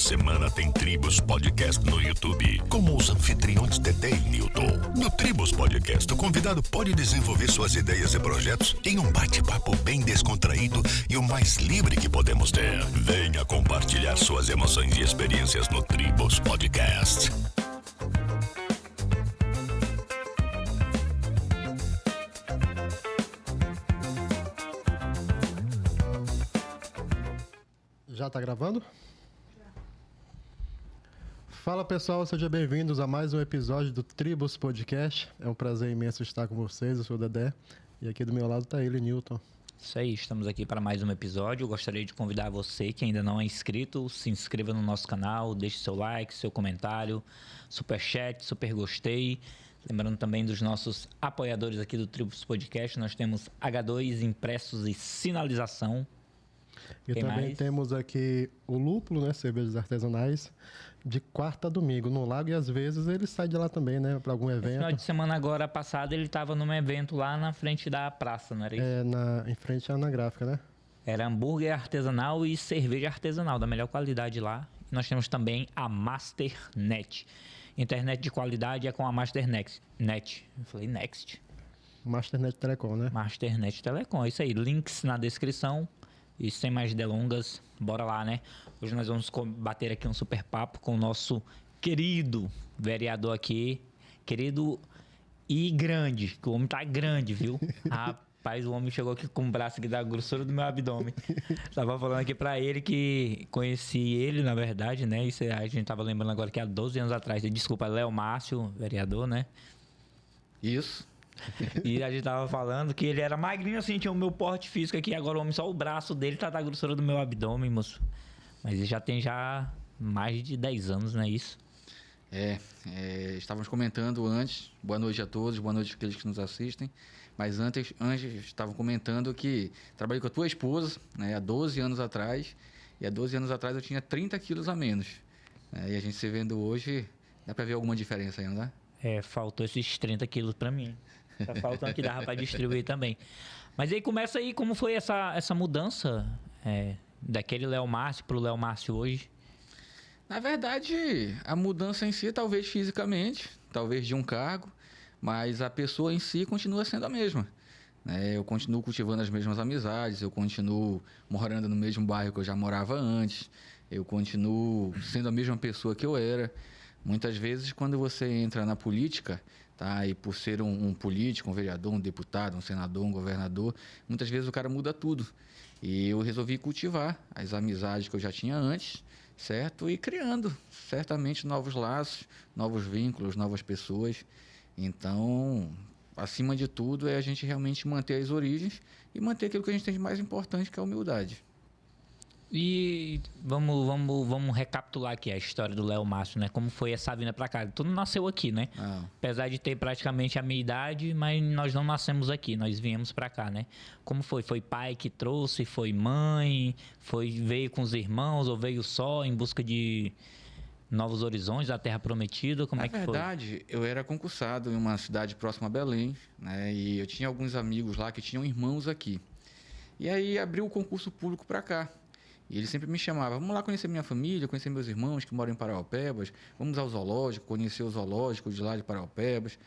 semana tem Tribos Podcast no YouTube, como os anfitriões Dedé e Newton. No Tribos Podcast, o convidado pode desenvolver suas ideias e projetos em um bate-papo bem descontraído e o mais livre que podemos ter. Venha compartilhar suas emoções e experiências no Tribos Podcast. Já tá gravando? Fala pessoal, sejam bem-vindos a mais um episódio do Tribos Podcast. É um prazer imenso estar com vocês, eu sou o Dedé e aqui do meu lado tá ele, Newton. Isso aí, estamos aqui para mais um episódio. Eu gostaria de convidar você que ainda não é inscrito, se inscreva no nosso canal, deixe seu like, seu comentário, super chat, super gostei. Lembrando também dos nossos apoiadores aqui do Tribos Podcast, nós temos H2 Impressos e Sinalização. E Quem também mais? temos aqui o Lúpulo, né? Cervejas artesanais, de quarta a domingo no Lago, e às vezes ele sai de lá também, né? Para algum No final evento. de semana agora passado ele estava num evento lá na frente da praça, não era isso? Em frente à Ana Gráfica, né? Era hambúrguer artesanal e cerveja artesanal, da melhor qualidade lá. E nós temos também a Masternet. Internet de qualidade é com a Masternet. Eu falei Next. Masternet Telecom, né? Masternet Telecom, é isso aí. Links na descrição. E sem mais delongas, bora lá, né? Hoje nós vamos bater aqui um super papo com o nosso querido vereador aqui. Querido e grande, que o homem tá grande, viu? Rapaz, o homem chegou aqui com o braço aqui da grossura do meu abdômen. Tava falando aqui pra ele que conheci ele, na verdade, né? Isso a gente tava lembrando agora que há 12 anos atrás. Desculpa, Léo Márcio, vereador, né? Isso. E a gente tava falando que ele era magrinho assim, tinha o meu porte físico aqui. Agora o homem, só o braço dele tá da grossura do meu abdômen, moço. Mas ele já tem mais de 10 anos, não é isso? Estávamos comentando antes, boa noite a todos, boa noite àqueles que nos assistem. Mas antes estavam comentando que trabalhei com a tua esposa, né, há 12 anos atrás. E há 12 anos atrás eu tinha 30 quilos a menos. E a gente se vendo hoje, dá pra ver alguma diferença aí, não dá? Faltou esses 30 quilos pra mim. Tá faltando que dava pra distribuir também. Mas aí começa aí, como foi essa mudança daquele Léo Márcio pro Léo Márcio hoje? Na verdade, a mudança em si, talvez fisicamente, talvez de um cargo, mas a pessoa em si continua sendo a mesma. Eu continuo cultivando as mesmas amizades, eu continuo morando no mesmo bairro que eu já morava antes, eu continuo sendo a mesma pessoa que eu era. Muitas vezes, quando você entra na política, tá, e por ser um político, um vereador, um deputado, um senador, um governador, muitas vezes o cara muda tudo. E eu resolvi cultivar as amizades que eu já tinha antes, certo? E criando, certamente, novos laços, novos vínculos, novas pessoas. Então, acima de tudo, é a gente realmente manter as origens e manter aquilo que a gente tem de mais importante, que é a humildade. E vamos recapitular aqui a história do Léo Márcio, né? Como foi essa vinda pra cá? Tu não nasceu aqui, né? Não. Apesar de ter praticamente a minha idade, mas nós não nascemos aqui, nós viemos pra cá, né? Como foi? Foi pai que trouxe? Foi mãe? Veio com os irmãos ou veio só em busca de novos horizontes, da Terra Prometida? Como é que foi? Na verdade, eu era concursado em uma cidade próxima a Belém, né? E eu tinha alguns amigos lá que tinham irmãos aqui. E aí abriu o concurso público pra cá. E ele sempre me chamava, vamos lá conhecer minha família, conhecer meus irmãos que moram em Paraupebas, vamos ao zoológico, conhecer o zoológico de lá de Paraupebas.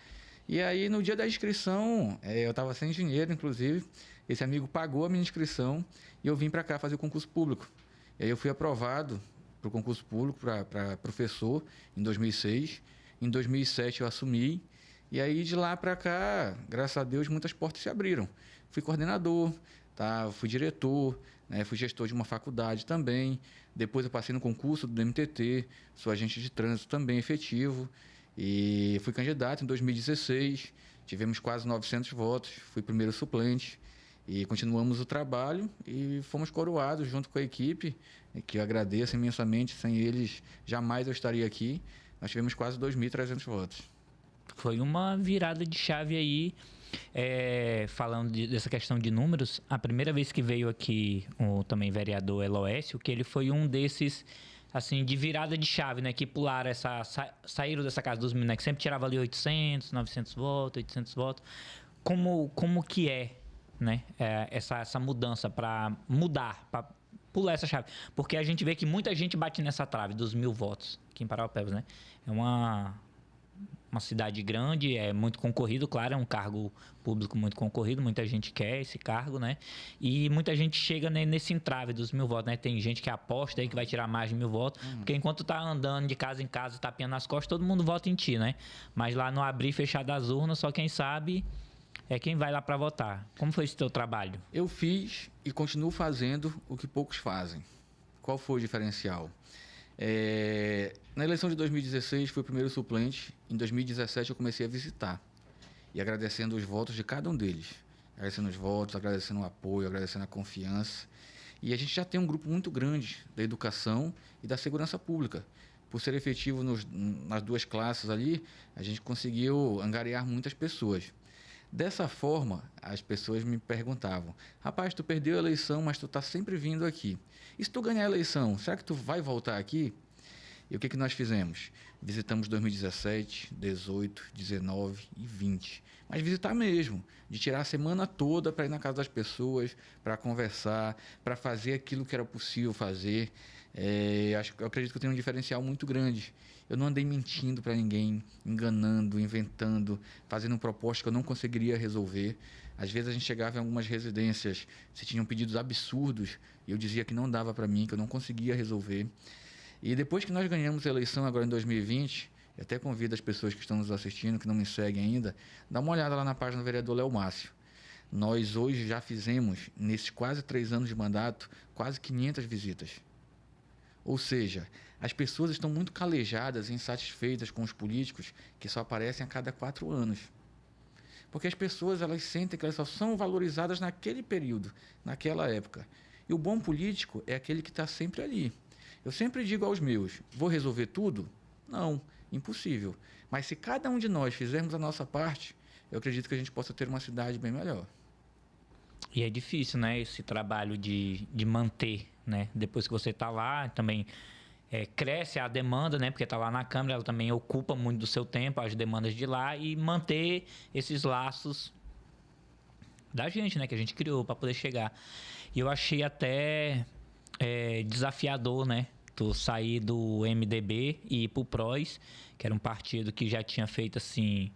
E aí, no dia da inscrição, eu estava sem dinheiro, inclusive, esse amigo pagou a minha inscrição e eu vim para cá fazer o concurso público. E aí eu fui aprovado para o concurso público, para professor, em 2006. Em 2007 eu assumi. E aí, de lá para cá, graças a Deus, muitas portas se abriram. Fui coordenador, tá? Fui diretor, né? Fui gestor de uma faculdade também. Depois eu passei no concurso do MTT, sou agente de trânsito também efetivo. E fui candidato em 2016, tivemos quase 900 votos, fui primeiro suplente. E continuamos o trabalho e fomos coroados junto com a equipe, que eu agradeço imensamente, sem eles jamais eu estaria aqui. Nós tivemos quase 2.300 votos. Foi uma virada de chave aí, falando dessa questão de números. A primeira vez que veio aqui o também vereador Eloécio, que ele foi um desses, assim, de virada de chave, né? Que pularam saíram dessa casa dos mil, né? Que sempre tirava ali 800, 900 votos, 800 votos. Como que né? Essa mudança para mudar, para pular essa chave. Porque a gente vê que muita gente bate nessa trave dos 1.000 votos aqui em Parauapebas, né? É uma cidade grande, é muito concorrido, claro, é um cargo público muito concorrido, muita gente quer esse cargo, né? E muita gente chega nesse entrave dos 1.000 votos, né? Tem gente que aposta aí que vai tirar mais de 1.000 votos, porque enquanto tá andando de casa em casa, tapinha nas costas, todo mundo vota em ti, né? Mas lá no abrir e fechar das urnas, só quem sabe é quem vai lá para votar. Como foi esse teu trabalho? Eu fiz e continuo fazendo o que poucos fazem. Qual foi o diferencial? Na eleição de 2016, fui o primeiro suplente. Em 2017, eu comecei a visitar. E agradecendo os votos de cada um deles. Agradecendo os votos, agradecendo o apoio, agradecendo a confiança. E a gente já tem um grupo muito grande da educação e da segurança pública. Por ser efetivo nas duas classes ali, a gente conseguiu angariar muitas pessoas. Dessa forma, as pessoas me perguntavam: rapaz, tu perdeu a eleição, mas tu tá sempre vindo aqui. E se tu ganhar a eleição, será que tu vai voltar aqui? E o que nós fizemos? Visitamos 2017, 18, 19 e 20. Mas visitar mesmo, de tirar a semana toda para ir na casa das pessoas, para conversar, para fazer aquilo que era possível fazer. Eu acredito que eu tenho um diferencial muito grande. Eu não andei mentindo para ninguém, enganando, inventando, fazendo propostas que eu não conseguiria resolver. Às vezes a gente chegava em algumas residências, se tinham pedidos absurdos, e eu dizia que não dava para mim, que eu não conseguia resolver. E depois que nós ganhamos a eleição agora em 2020, eu até convido as pessoas que estão nos assistindo, que não me seguem ainda, dá uma olhada lá na página do vereador Léo Márcio. Nós hoje já fizemos, nesses quase 3 anos de mandato, quase 500 visitas. Ou seja, as pessoas estão muito calejadas e insatisfeitas com os políticos que só aparecem a cada 4 anos. Porque as pessoas, elas sentem que elas só são valorizadas naquele período, naquela época. E o bom político é aquele que está sempre ali. Eu sempre digo aos meus: vou resolver tudo? Não, impossível. Mas se cada um de nós fizermos a nossa parte, eu acredito que a gente possa ter uma cidade bem melhor. E é difícil, né, esse trabalho de manter, né? Depois que você está lá, também cresce a demanda, né? Porque está lá na Câmara, ela também ocupa muito do seu tempo, as demandas de lá, e manter esses laços da gente, né? Que a gente criou para poder chegar. E eu achei até desafiador, né? Tu sair do MDB e ir pro PROS, que era um partido que já tinha feito, assim,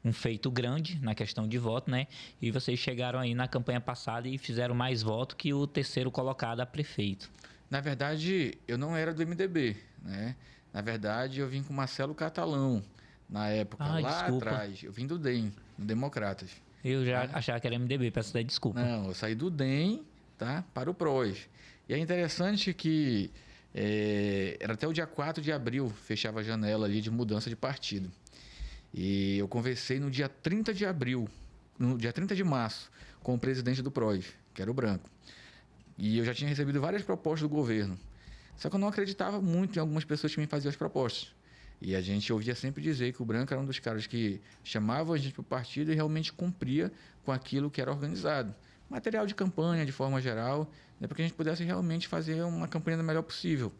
um feito grande na questão de voto, né? E vocês chegaram aí na campanha passada e fizeram mais voto que o terceiro colocado a prefeito. Na verdade, eu não era do MDB, né? Na verdade, eu vim com Marcelo Catalão, na época, desculpa. atrás. Eu vim do DEM, do Democratas. Eu já achava que era MDB, peço até desculpa. Não, eu saí do DEM, tá, para o PROS. E é interessante que era até o dia 4 de abril, fechava a janela ali de mudança de partido. E eu conversei no dia 30 de abril, no dia 30 de março, com o presidente do PROS, que era o Branco. E eu já tinha recebido várias propostas do governo. Só que eu não acreditava muito em algumas pessoas que me faziam as propostas. E a gente ouvia sempre dizer que o Branco era um dos caras que chamava a gente para o partido e realmente cumpria com aquilo que era organizado. Material de campanha, de forma geral, né, para que a gente pudesse realmente fazer uma campanha da melhor possível.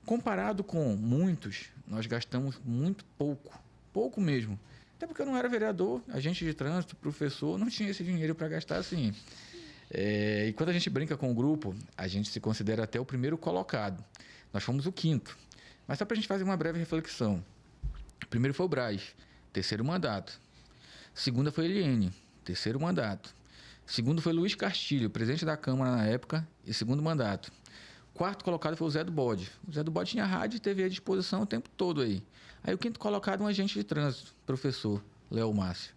Comparado com muitos, nós gastamos muito pouco mesmo. Até porque eu não era vereador, agente de trânsito, professor, não tinha esse dinheiro para gastar assim. E quando a gente brinca com o grupo, a gente se considera até o primeiro colocado. Nós fomos o 5º. Mas só para a gente fazer uma breve reflexão. O primeiro foi o Braz, 3º mandato. Segunda foi a Eliene, 3º mandato. Segundo foi Luiz Castilho, presidente da Câmara na época, e 2º mandato. 4º colocado foi o Zé do Bode. O Zé do Bode tinha rádio e TV à disposição o tempo todo aí. Aí o 5º colocado, um agente de trânsito, professor Léo Márcio.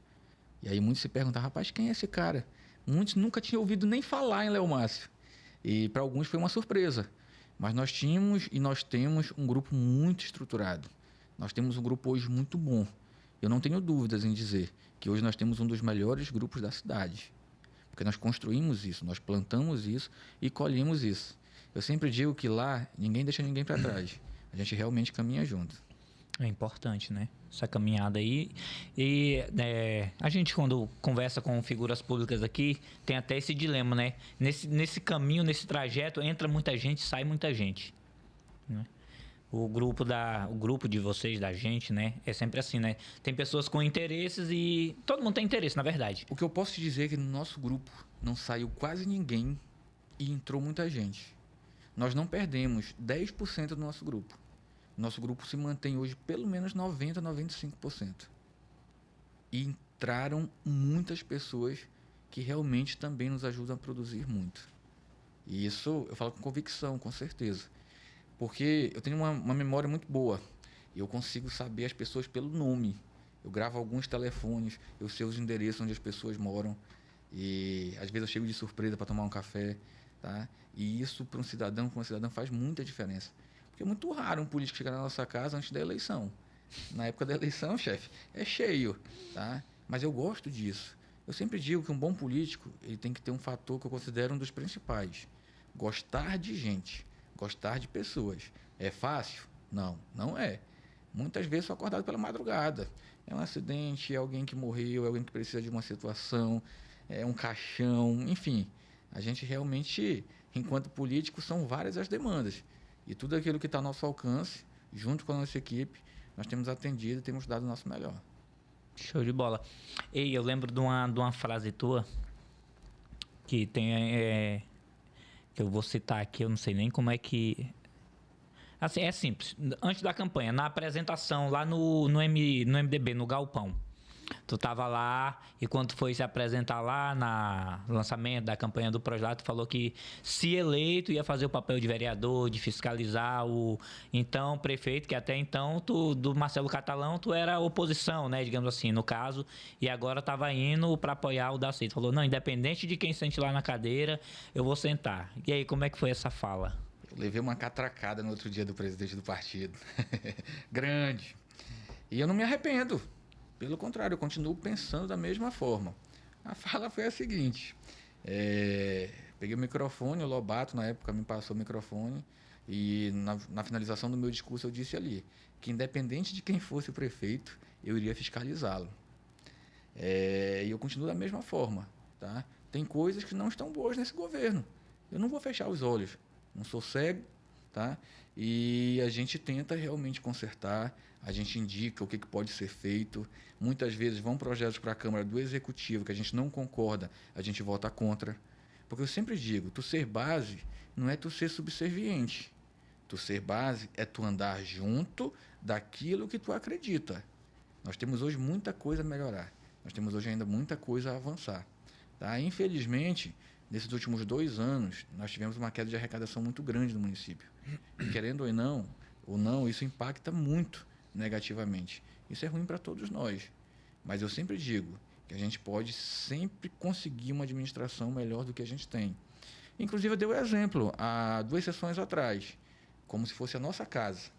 E aí muitos se perguntavam: rapaz, quem é esse cara? Muitos nunca tinham ouvido nem falar em Léo Márcio. E para alguns foi uma surpresa. Mas nós tínhamos e nós temos um grupo muito estruturado. Nós temos um grupo hoje muito bom. Eu não tenho dúvidas em dizer que hoje nós temos um dos melhores grupos da cidade. Porque nós construímos isso, nós plantamos isso e colhemos isso. Eu sempre digo que lá ninguém deixa ninguém para trás. A gente realmente caminha junto. É importante, né? Essa caminhada aí. E a gente, quando conversa com figuras públicas aqui, tem até esse dilema, né? Nesse caminho, nesse trajeto, entra muita gente, sai muita gente. Né? O grupo de vocês, da gente, né? É sempre assim, né? Tem pessoas com interesses e todo mundo tem interesse, na verdade. O que eu posso te dizer é que no nosso grupo não saiu quase ninguém e entrou muita gente. nós não perdemos 10% do nosso grupo. Nosso grupo se mantém hoje pelo menos 90%, 95%. E entraram muitas pessoas que realmente também nos ajudam a produzir muito. E isso eu falo com convicção, com certeza. Porque eu tenho uma memória muito boa. E eu consigo saber as pessoas pelo nome. Eu gravo alguns telefones, eu sei os endereços onde as pessoas moram. E às vezes eu chego de surpresa para tomar um café. Tá? E isso para um cidadão, para uma cidadã, faz muita diferença. Porque é muito raro um político chegar na nossa casa antes da eleição. Na época da eleição, chefe, é cheio. Tá? Mas eu gosto disso. Eu sempre digo que um bom político ele tem que ter um fator que eu considero um dos principais. Gostar de gente, gostar de pessoas. É fácil? Não, não é. Muitas vezes sou acordado pela madrugada. É um acidente, é alguém que morreu, é alguém que precisa de uma situação, é um caixão, enfim. A gente realmente, enquanto político, são várias as demandas. E tudo aquilo que está ao nosso alcance, junto com a nossa equipe, nós temos atendido e temos dado o nosso melhor. Show de bola. Ei, eu lembro de uma frase tua que tem... que eu vou citar aqui, eu não sei nem como é que... Assim, é simples. Antes da campanha, na apresentação lá no MDB, no Galpão, tu tava lá e quando foi se apresentar lá no lançamento da campanha do projeto, tu falou que se eleito ia fazer o papel de vereador, de fiscalizar o então prefeito, que até então do Marcelo Catalão tu era oposição, né, digamos assim, no caso, e agora tava indo para apoiar o Daci. Tu falou, não, independente de quem sente lá na cadeira, eu vou sentar. E aí, como é que foi essa fala? Levei uma catracada no outro dia do presidente do partido. Grande. E eu não me arrependo. Pelo contrário, eu continuo pensando da mesma forma. A fala foi a seguinte. Peguei o microfone, o Lobato, na época, me passou o microfone. E na finalização do meu discurso eu disse ali que independente de quem fosse o prefeito, eu iria fiscalizá-lo. E eu continuo da mesma forma. Tá? Tem coisas que não estão boas nesse governo. Eu não vou fechar os olhos. Não sou cego, tá? E a gente tenta realmente consertar, a gente indica o que pode ser feito. Muitas vezes vão projetos para a Câmara do Executivo que a gente não concorda, a gente vota contra. Porque eu sempre digo, tu ser base não é tu ser subserviente. Tu ser base é tu andar junto daquilo que tu acredita. Nós temos hoje muita coisa a melhorar. Nós temos hoje ainda muita coisa a avançar. Tá? Infelizmente, nesses últimos 2 anos, nós tivemos uma queda de arrecadação muito grande no município. E, querendo ou não, isso impacta muito negativamente. Isso é ruim para todos nós. Mas eu sempre digo que a gente pode sempre conseguir uma administração melhor do que a gente tem. Inclusive, eu dei o exemplo há 2 sessões atrás, como se fosse a nossa casa.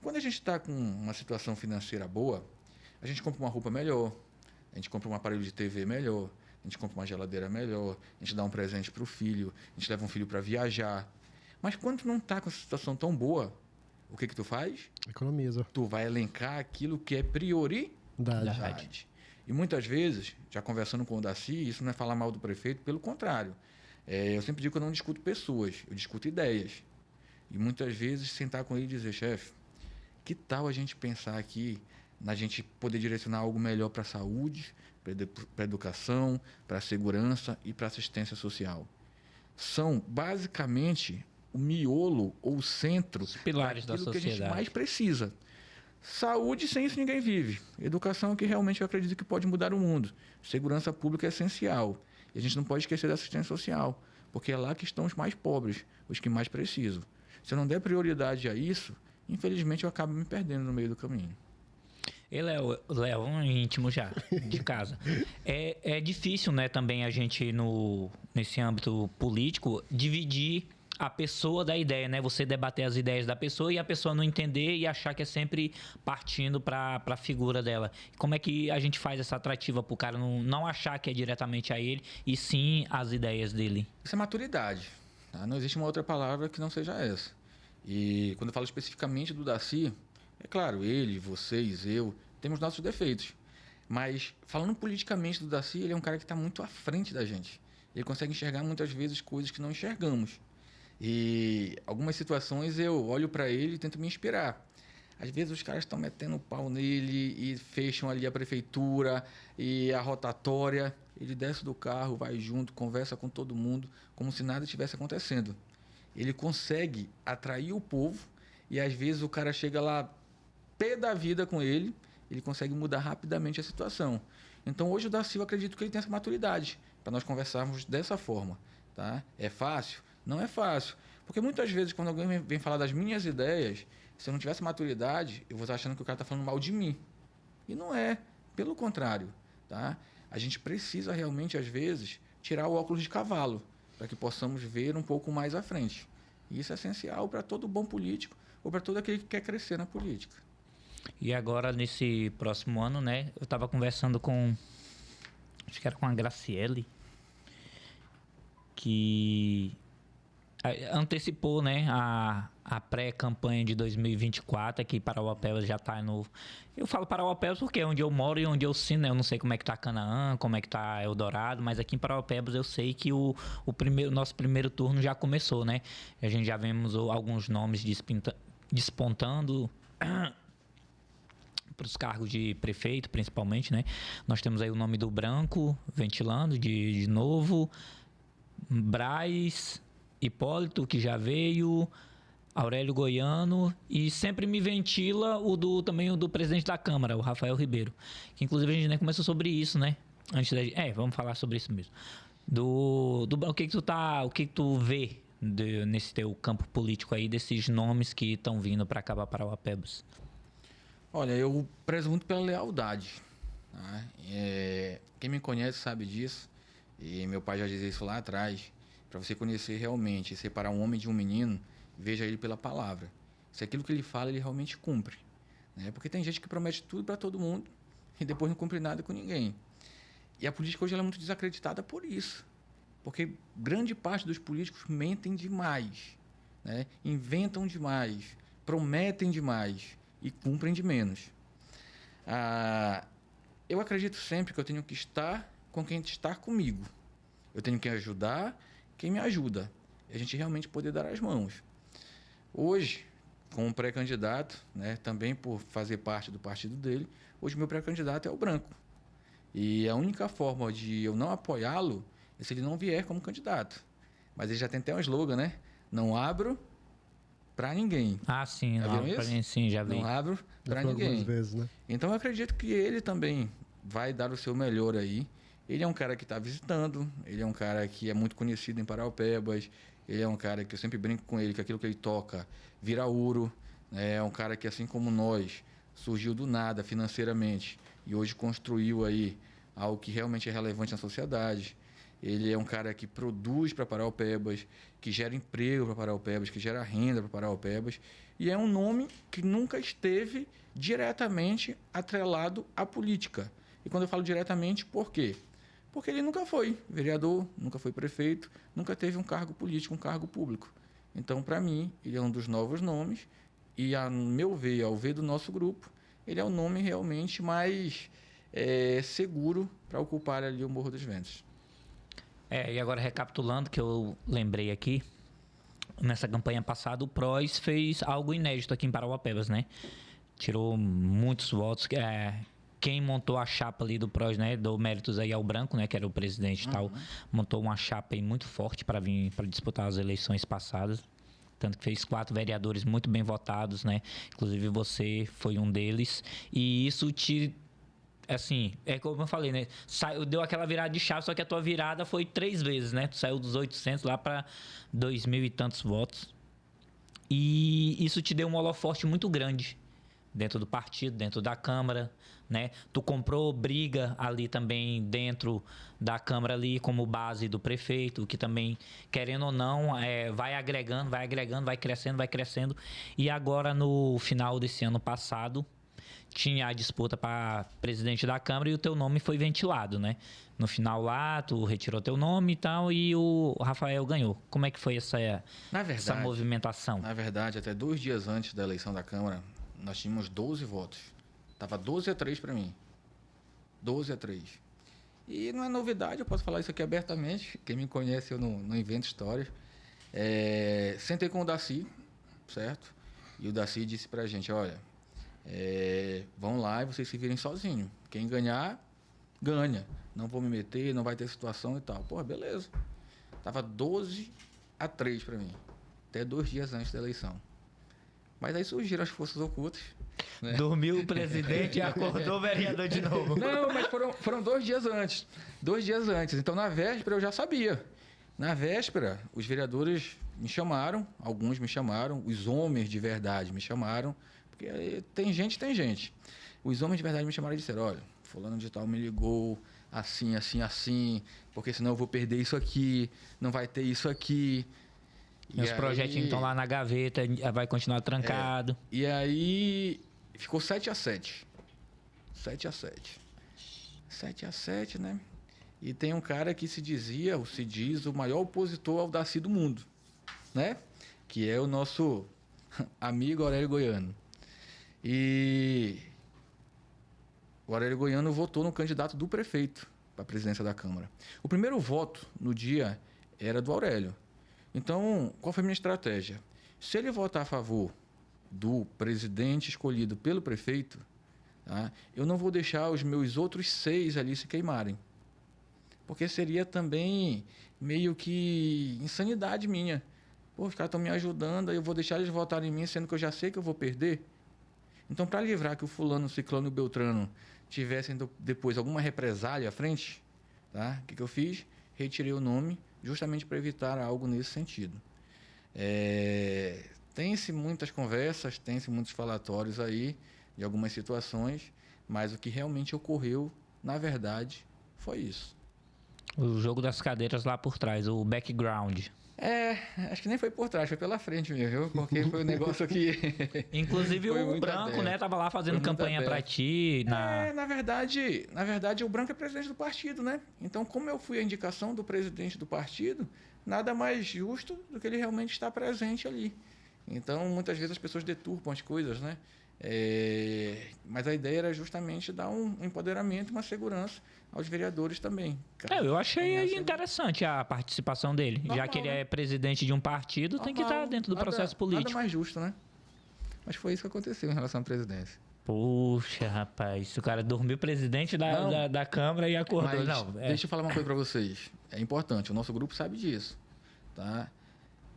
Quando a gente está com uma situação financeira boa, a gente compra uma roupa melhor, a gente compra um aparelho de TV melhor, a gente compra uma geladeira melhor, a gente dá um presente para o filho, a gente leva um filho para viajar. Mas quando tu não está com essa situação tão boa, o que tu faz? Economiza. Tu vai elencar aquilo que é prioridade. E muitas vezes, já conversando com o Daci, isso não é falar mal do prefeito, pelo contrário. Eu sempre digo que eu não discuto pessoas, eu discuto ideias. E muitas vezes sentar com ele e dizer, chefe, que tal a gente pensar aqui na gente poder direcionar algo melhor para a saúde, para a educação, para a segurança e para a assistência social. São, basicamente, o miolo ou o centro os pilares da sociedade que a gente mais precisa. Saúde, sem isso ninguém vive. Educação é o que realmente eu acredito que pode mudar o mundo. Segurança pública é essencial. E a gente não pode esquecer da assistência social, porque é lá que estão os mais pobres, os que mais precisam. Se eu não der prioridade a isso, infelizmente eu acabo me perdendo no meio do caminho. E Léo, um íntimo já, de casa. É difícil, né, também a gente, nesse âmbito político, dividir a pessoa da ideia, né? Você debater as ideias da pessoa e a pessoa não entender e achar que é sempre partindo para a figura dela. Como é que a gente faz essa atrativa para o cara não achar que é diretamente a ele e sim as ideias dele? Isso é maturidade. Tá? Não existe uma outra palavra que não seja essa. E quando eu falo especificamente do Daci, é claro, ele, vocês, eu, temos nossos defeitos. Mas, falando politicamente do Daci, ele é um cara que está muito à frente da gente. Ele consegue enxergar muitas vezes coisas que não enxergamos. E algumas situações eu olho para ele e tento me inspirar. Às vezes os caras estão metendo o pau nele e fecham ali a prefeitura e a rotatória. Ele desce do carro, vai junto, conversa com todo mundo, como se nada estivesse acontecendo. ele consegue atrair o povo e às vezes o cara chega lá pé da vida com ele consegue mudar rapidamente a situação. Então hoje o Darcy, eu acredito que ele tem essa maturidade para nós conversarmos dessa forma, tá? É fácil? Não é fácil. Porque muitas vezes quando alguém vem falar das minhas ideias, se eu não tivesse maturidade, eu vou estar achando que o cara está falando mal de mim. E não é. Pelo contrário, tá? A gente precisa realmente, às vezes, tirar o óculos de cavalo para que possamos ver um pouco mais à frente. E isso é essencial para todo bom político ou para todo aquele que quer crescer na política. E agora, nesse próximo ano, né? Eu estava conversando com... Acho que era com a Graciele, que antecipou, né, a pré-campanha de 2024 aqui para Parauapebas já está no... Eu falo Parauapebas porque é onde eu moro e onde eu sinto, né? Eu não sei como é que tá Canaã, como é que tá Eldorado, mas aqui em Parauapebas eu sei que o nosso primeiro turno já começou, né? A gente já vemos alguns nomes despontando para os cargos de prefeito, principalmente, né? Nós temos aí o nome do Branco ventilando de novo, Braz, Hipólito, que já veio, Aurélio Goiano, e sempre me ventila também o do presidente da Câmara, o Rafael Ribeiro, que inclusive a gente nem começou sobre isso, né? Vamos falar sobre isso mesmo. O que tu vê nesse teu campo político aí, desses nomes que estão vindo para cá, para Parauapebas? Olha, eu prezo muito pela lealdade. Tá? Quem me conhece sabe disso, e meu pai já dizia isso lá atrás. Para você conhecer realmente e separar um homem de um menino, veja ele pela palavra. Se aquilo que ele fala, ele realmente cumpre. Né? Porque tem gente que promete tudo para todo mundo e depois não cumpre nada com ninguém. E a política hoje ela é muito desacreditada por isso. Porque grande parte dos políticos mentem demais, né? Inventam demais, prometem demais e cumprem de menos. Eu acredito sempre que eu tenho que estar com quem está comigo. Eu tenho que ajudar quem me ajuda. E a gente realmente poder dar as mãos. Hoje, como pré-candidato, né, também por fazer parte do partido dele, hoje meu pré-candidato é o Branco. E a única forma de eu não apoiá-lo é se ele não vier como candidato. Mas ele já tem até um slogan, né? Não abro para ninguém. Ah, sim. Já viram isso? Sim, já vi. Não abro para ninguém. Algumas vezes, né? Então eu acredito que ele também vai dar o seu melhor aí. Ele é um cara que está visitando, ele é um cara que é muito conhecido em Parauapebas, ele é um cara que eu sempre brinco com ele, que aquilo que ele toca vira ouro, né? É um cara que, assim como nós, surgiu do nada financeiramente e hoje construiu aí algo que realmente é relevante na sociedade. Ele é um cara que produz para Parauapebas, que gera emprego para Parauapebas, que gera renda para Parauapebas, e é um nome que nunca esteve diretamente atrelado à política. E quando eu falo diretamente, por quê? Porque ele nunca foi vereador, nunca foi prefeito, nunca teve um cargo político, um cargo público. Então, para mim, ele é um dos novos nomes e, a meu ver, ao ver do nosso grupo, ele é o nome realmente mais seguro para ocupar ali o Morro dos Ventos. E agora recapitulando, que eu lembrei aqui, nessa campanha passada, o PROS fez algo inédito aqui em Parauapebas, né? Tirou muitos votos. Quem montou a chapa ali do PROS, né? Deu méritos aí ao Branco, né? Que era o presidente e tal. Montou uma chapa aí muito forte para disputar as eleições passadas. Tanto que fez 4 vereadores muito bem votados, né? Inclusive você foi um deles. E isso assim, é como eu falei, né? Deu aquela virada de chave, só que a tua virada foi 3 vezes, né? Tu saiu dos 800 lá para 2.000 e tantos votos. E isso te deu um holofote muito grande dentro do partido, dentro da Câmara, né? Tu comprou briga ali também dentro da Câmara ali como base do prefeito, que também, querendo ou não, vai agregando, vai crescendo. E agora, no final desse ano passado, tinha a disputa para presidente da Câmara e o teu nome foi ventilado, né? No final lá, tu retirou teu nome e tal, e o Rafael ganhou. Como é que foi essa movimentação? Na verdade, até 2 dias antes da eleição da Câmara, nós tínhamos 12 votos. Tava 12-3 para mim. 12-3. E não é novidade, eu posso falar isso aqui abertamente. Quem me conhece, eu não invento histórias. Sentei com o Darcy, certo? E o Darcy disse pra gente, olha, vão lá e vocês se virem sozinhos. Quem ganhar, ganha. Não vou me meter, não vai ter situação e tal. Pô, beleza. Tava 12-3 para mim. até 2 dias antes da eleição. Mas aí surgiram as forças ocultas. Né? Dormiu o presidente e acordou o vereador de novo. Não, mas foram 2 dias antes. 2 dias antes. Então, na véspera, eu já sabia. Na véspera, os vereadores me chamaram, alguns me chamaram, os homens de verdade me chamaram, porque tem gente. Os homens de verdade me chamaram e disseram, olha, fulano de tal me ligou, assim, porque senão eu vou perder isso aqui, não vai ter isso aqui. E os projetinhos estão lá na gaveta, vai continuar trancado. E aí ficou 7-7. 7-7, né? E tem um cara que se diz o maior opositor ao Darcy do mundo, né? Que é o nosso amigo Aurélio Goiano. E o Aurélio Goiano votou no candidato do prefeito para a presidência da Câmara. O primeiro voto no dia era do Aurélio. Então, qual foi a minha estratégia? Se ele votar a favor do presidente escolhido pelo prefeito, tá, eu não vou deixar os meus outros 6 ali se queimarem. Porque seria também meio que insanidade minha. Pô, os caras estão me ajudando, aí eu vou deixar eles votarem em mim, sendo que eu já sei que eu vou perder. Então, para livrar que o fulano, o ciclano e o beltrano tivessem depois alguma represália à frente, tá? O que eu fiz? Retirei o nome, justamente para evitar algo nesse sentido. Tem-se muitas conversas, tem-se muitos falatórios aí de algumas situações, mas o que realmente ocorreu, na verdade, foi isso. O jogo das cadeiras lá por trás, o background. Acho que nem foi por trás, foi pela frente mesmo, viu? Porque foi um negócio que... Inclusive o Branco, né? Tava lá fazendo campanha para ti. Na verdade, o Branco é presidente do partido, né? Então, como eu fui a indicação do presidente do partido, nada mais justo do que ele realmente estar presente ali. Então, muitas vezes as pessoas deturpam as coisas, né? Mas a ideia era justamente dar um empoderamento, uma segurança aos vereadores também. Eu achei interessante a participação dele. Normal, já que ele né? é presidente de um partido, normal, tem que estar dentro do processo político. Nada mais justo, né? Mas foi isso que aconteceu em relação à presidência. Poxa, rapaz, o cara dormiu presidente da Câmara e acordou. Deixa eu falar uma coisa para vocês. É importante, o nosso grupo sabe disso. Tá?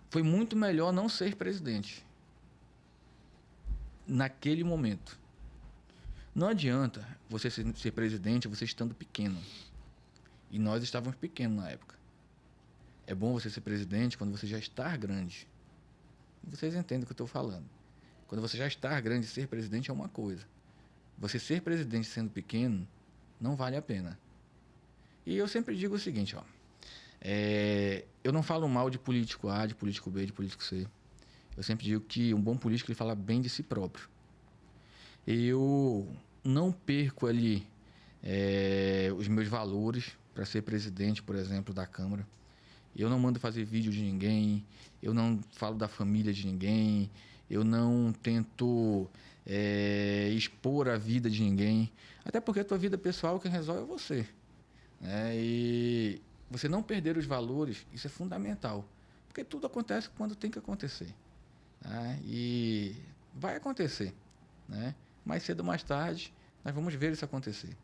Foi muito melhor não ser presidente naquele momento. Não adianta você ser presidente você estando pequeno. E nós estávamos pequenos na época. É bom você ser presidente quando você já está grande. Vocês entendem o que eu estou falando. Quando você já está grande, ser presidente é uma coisa. Você ser presidente sendo pequeno não vale a pena. E eu sempre digo o seguinte, ó. Eu não falo mal de político A, de político B, de político C. Eu sempre digo que um bom político ele fala bem de si próprio. Eu não perco ali os meus valores para ser presidente, por exemplo, da Câmara. Eu não mando fazer vídeo de ninguém, eu não falo da família de ninguém, eu não tento expor a vida de ninguém. Até porque a tua vida pessoal quem resolve é você. E você não perder os valores, isso é fundamental. Porque tudo acontece quando tem que acontecer. E vai acontecer, né? Mais cedo ou mais tarde, nós vamos ver isso acontecer.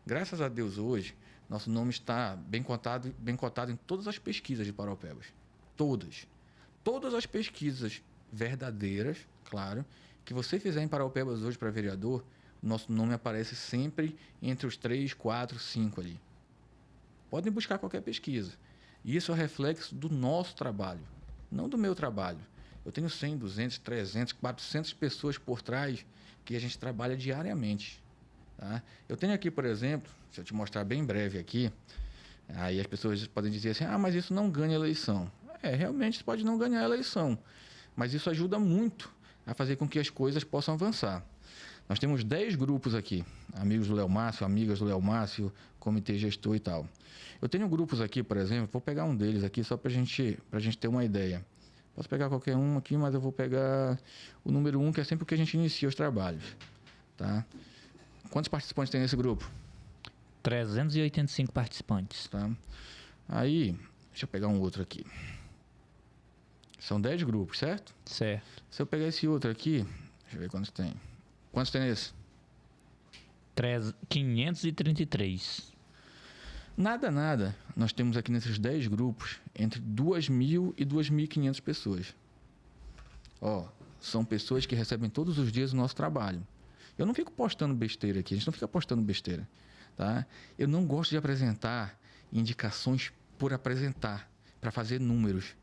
Graças a Deus, hoje, nosso nome está bem cotado em todas as pesquisas de Paraupebas. Todas. Todas as pesquisas verdadeiras, claro, que você fizer em Paraupebas hoje para vereador, nosso nome aparece sempre entre os 3, 4, 5 ali. Podem buscar qualquer pesquisa. E isso é o reflexo do nosso trabalho, não do meu trabalho. Eu tenho 100, 200, 300, 400 pessoas por trás que a gente trabalha diariamente. Tá? Eu tenho aqui, por exemplo, se eu te mostrar bem breve aqui, aí as pessoas podem dizer assim, mas isso não ganha eleição. Realmente isso pode não ganhar eleição, mas isso ajuda muito a fazer com que as coisas possam avançar. Nós temos 10 grupos aqui, amigos do Léo Márcio, amigas do Léo Márcio, comitê gestor e tal. Eu tenho grupos aqui, por exemplo, vou pegar um deles aqui só para a gente ter uma ideia. Posso pegar qualquer um aqui, mas eu vou pegar o número 1, que é sempre o que a gente inicia os trabalhos. Tá? Quantos participantes tem nesse grupo? 385 participantes. Tá? Aí, deixa eu pegar um outro aqui. São 10 grupos, certo? Certo. Se eu pegar esse outro aqui, deixa eu ver quantos tem. Quantos tem nesse? 533. Nada. Nós temos aqui nesses 10 grupos entre 2.000 e 2.500 pessoas. São pessoas que recebem todos os dias o nosso trabalho. Eu não fico postando besteira aqui, a gente não fica postando besteira. Tá? Eu não gosto de apresentar indicações por apresentar, para fazer números.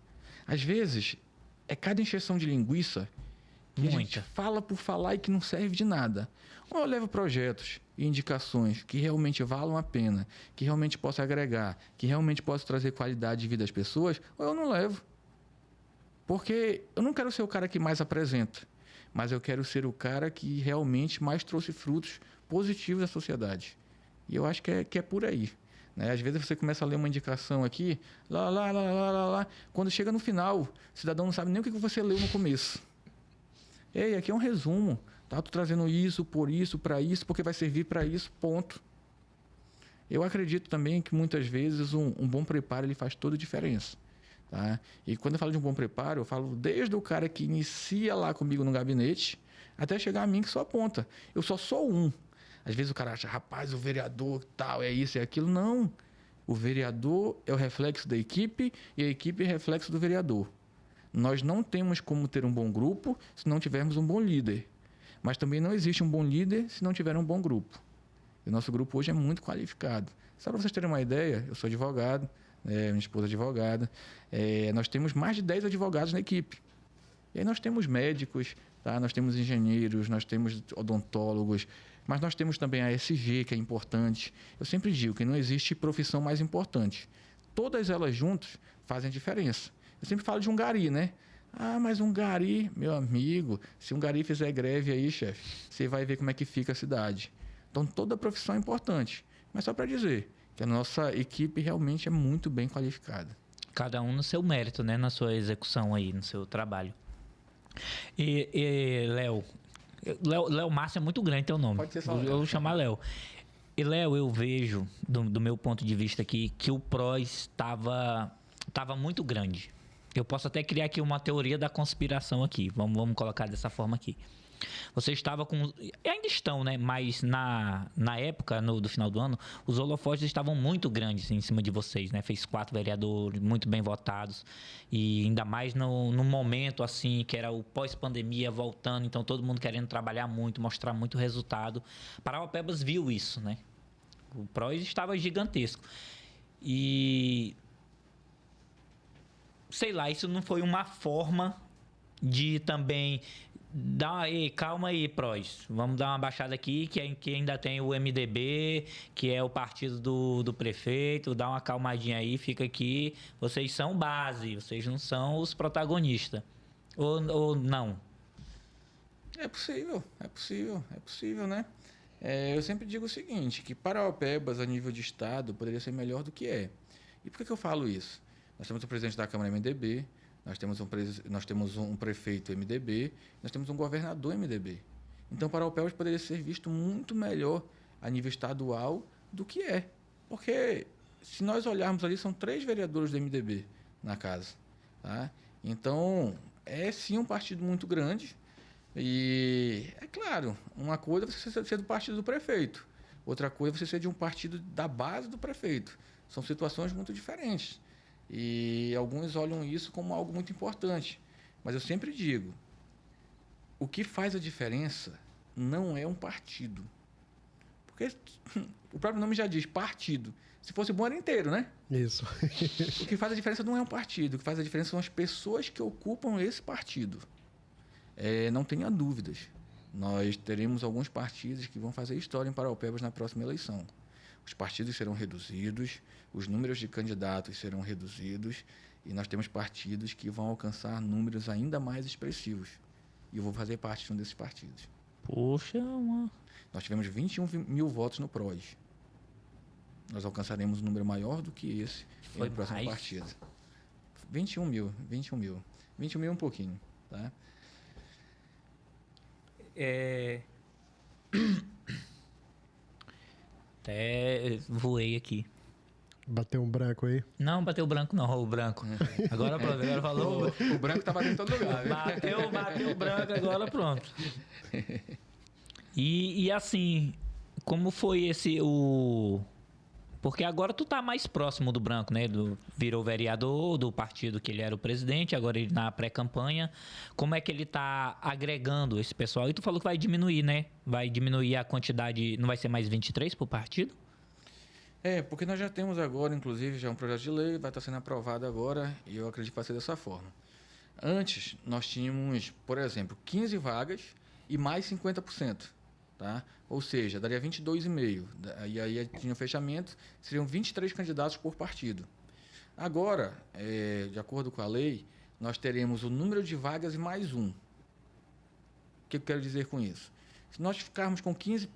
Às vezes, é cada encheção de linguiça que a gente fala por falar e que não serve de nada. Ou eu levo projetos e indicações que realmente valam a pena, que realmente possa agregar, que realmente possa trazer qualidade de vida às pessoas, ou eu não levo. Porque eu não quero ser o cara que mais apresenta, mas eu quero ser o cara que realmente mais trouxe frutos positivos à sociedade. E eu acho que é por aí. Né? Às vezes você começa a ler uma indicação aqui, lá. Quando chega no final, o cidadão não sabe nem o que você leu no começo. Ei, aqui é um resumo. Tá? Tô trazendo isso, por isso, para isso, porque vai servir para isso, ponto. Eu acredito também que muitas vezes um bom preparo ele faz toda a diferença. Tá? E quando eu falo de um bom preparo, eu falo desde o cara que inicia lá comigo no gabinete, até chegar a mim que só aponta. Eu só sou um. Às vezes o cara acha, rapaz, o vereador tal, é isso, é aquilo. Não. O vereador é o reflexo da equipe e a equipe é reflexo do vereador. Nós não temos como ter um bom grupo se não tivermos um bom líder. Mas também não existe um bom líder se não tiver um bom grupo. E o nosso grupo hoje é muito qualificado. Só para vocês terem uma ideia, eu sou advogado, minha esposa é advogada. Nós temos mais de 10 advogados na equipe. E aí nós temos médicos, tá? Nós temos engenheiros, nós temos odontólogos, mas nós temos também a ESG, que é importante. Eu sempre digo que não existe profissão mais importante. Todas elas juntas fazem diferença. Eu sempre falo de um gari, né? Ah, mas um gari, meu amigo, se um gari fizer greve aí, chefe, você vai ver como é que fica a cidade. Então, toda profissão é importante. Mas só para dizer que a nossa equipe realmente é muito bem qualificada. Cada um no seu mérito, né? Na sua execução aí, no seu trabalho. E Léo Márcio é muito grande teu nome. Pode ser só Léo. Eu vou chamar Léo. E Léo, eu vejo, do meu ponto de vista aqui, que o PROS estava muito grande. Eu posso até criar aqui uma teoria da conspiração aqui. Vamos colocar dessa forma aqui. Você estava com... Ainda estão, né? Mas na época, do final do ano, os holofotes estavam muito grandes em cima de vocês, né? Fez 4 vereadores muito bem votados. E ainda mais no momento, assim, que era o pós-pandemia voltando. Então, todo mundo querendo trabalhar muito, mostrar muito resultado. Parauapebas viu isso, né? O PROS estava gigantesco. E... sei lá, isso não foi uma forma de também... calma aí, PROS. Vamos dar uma baixada aqui, que ainda tem o MDB, que é o partido do prefeito. Dá uma calmadinha aí, fica aqui. Vocês são base, vocês não são os protagonistas. Ou não? É possível, né? Eu sempre digo o seguinte, que Parauapebas, a nível de estado, poderia ser melhor do que é. E por que eu falo isso? Nós temos o presidente da Câmara MDB, nós temos um prefeito MDB, nós temos um governador MDB. Então, Parauapebas poderia ser visto muito melhor a nível estadual do que é. Porque, se nós olharmos ali, são 3 vereadores do MDB na casa. Tá? Então, é sim um partido muito grande. E, é claro, uma coisa é você ser do partido do prefeito. Outra coisa é você ser de um partido da base do prefeito. São situações muito diferentes. E alguns olham isso como algo muito importante. Mas eu sempre digo, o que faz a diferença não é um partido. Porque o próprio nome já diz, partido. Se fosse bom, era inteiro, né? Isso. O que faz a diferença não é um partido. O que faz a diferença são as pessoas que ocupam esse partido. Não tenha dúvidas. Nós teremos alguns partidos que vão fazer história em Parauapebas na próxima eleição. Os partidos serão reduzidos, os números de candidatos serão reduzidos e nós temos partidos que vão alcançar números ainda mais expressivos. E eu vou fazer parte de um desses partidos. Poxa, mano. Nós tivemos 21 mil votos no PROS. Nós alcançaremos um número maior do que esse no próximo partido. 21 mil. 21 mil e um pouquinho, tá? Até voei aqui. Bateu um branco aí? Não, bateu branco não, o branco. Agora pronto, agora falou. O branco tá batendo em todo lugar. Bateu o branco, agora pronto. E assim, como foi Porque agora tu tá mais próximo do Branco, né? Virou vereador do partido que ele era o presidente, agora ele na pré-campanha. Como é que ele tá agregando esse pessoal? E tu falou que vai diminuir, né? Vai diminuir a quantidade, não vai ser mais 23 por partido? Porque nós já temos agora, inclusive, já um projeto de lei, vai estar sendo aprovado agora, e eu acredito que vai ser dessa forma. Antes, nós tínhamos, por exemplo, 15 vagas e mais 50%. Tá? Ou seja, daria 22,5. E aí tinha o fechamento, seriam 23 candidatos por partido. Agora, de acordo com a lei, nós teremos o número de vagas e mais um. O que eu quero dizer com isso? Se nós ficarmos com 15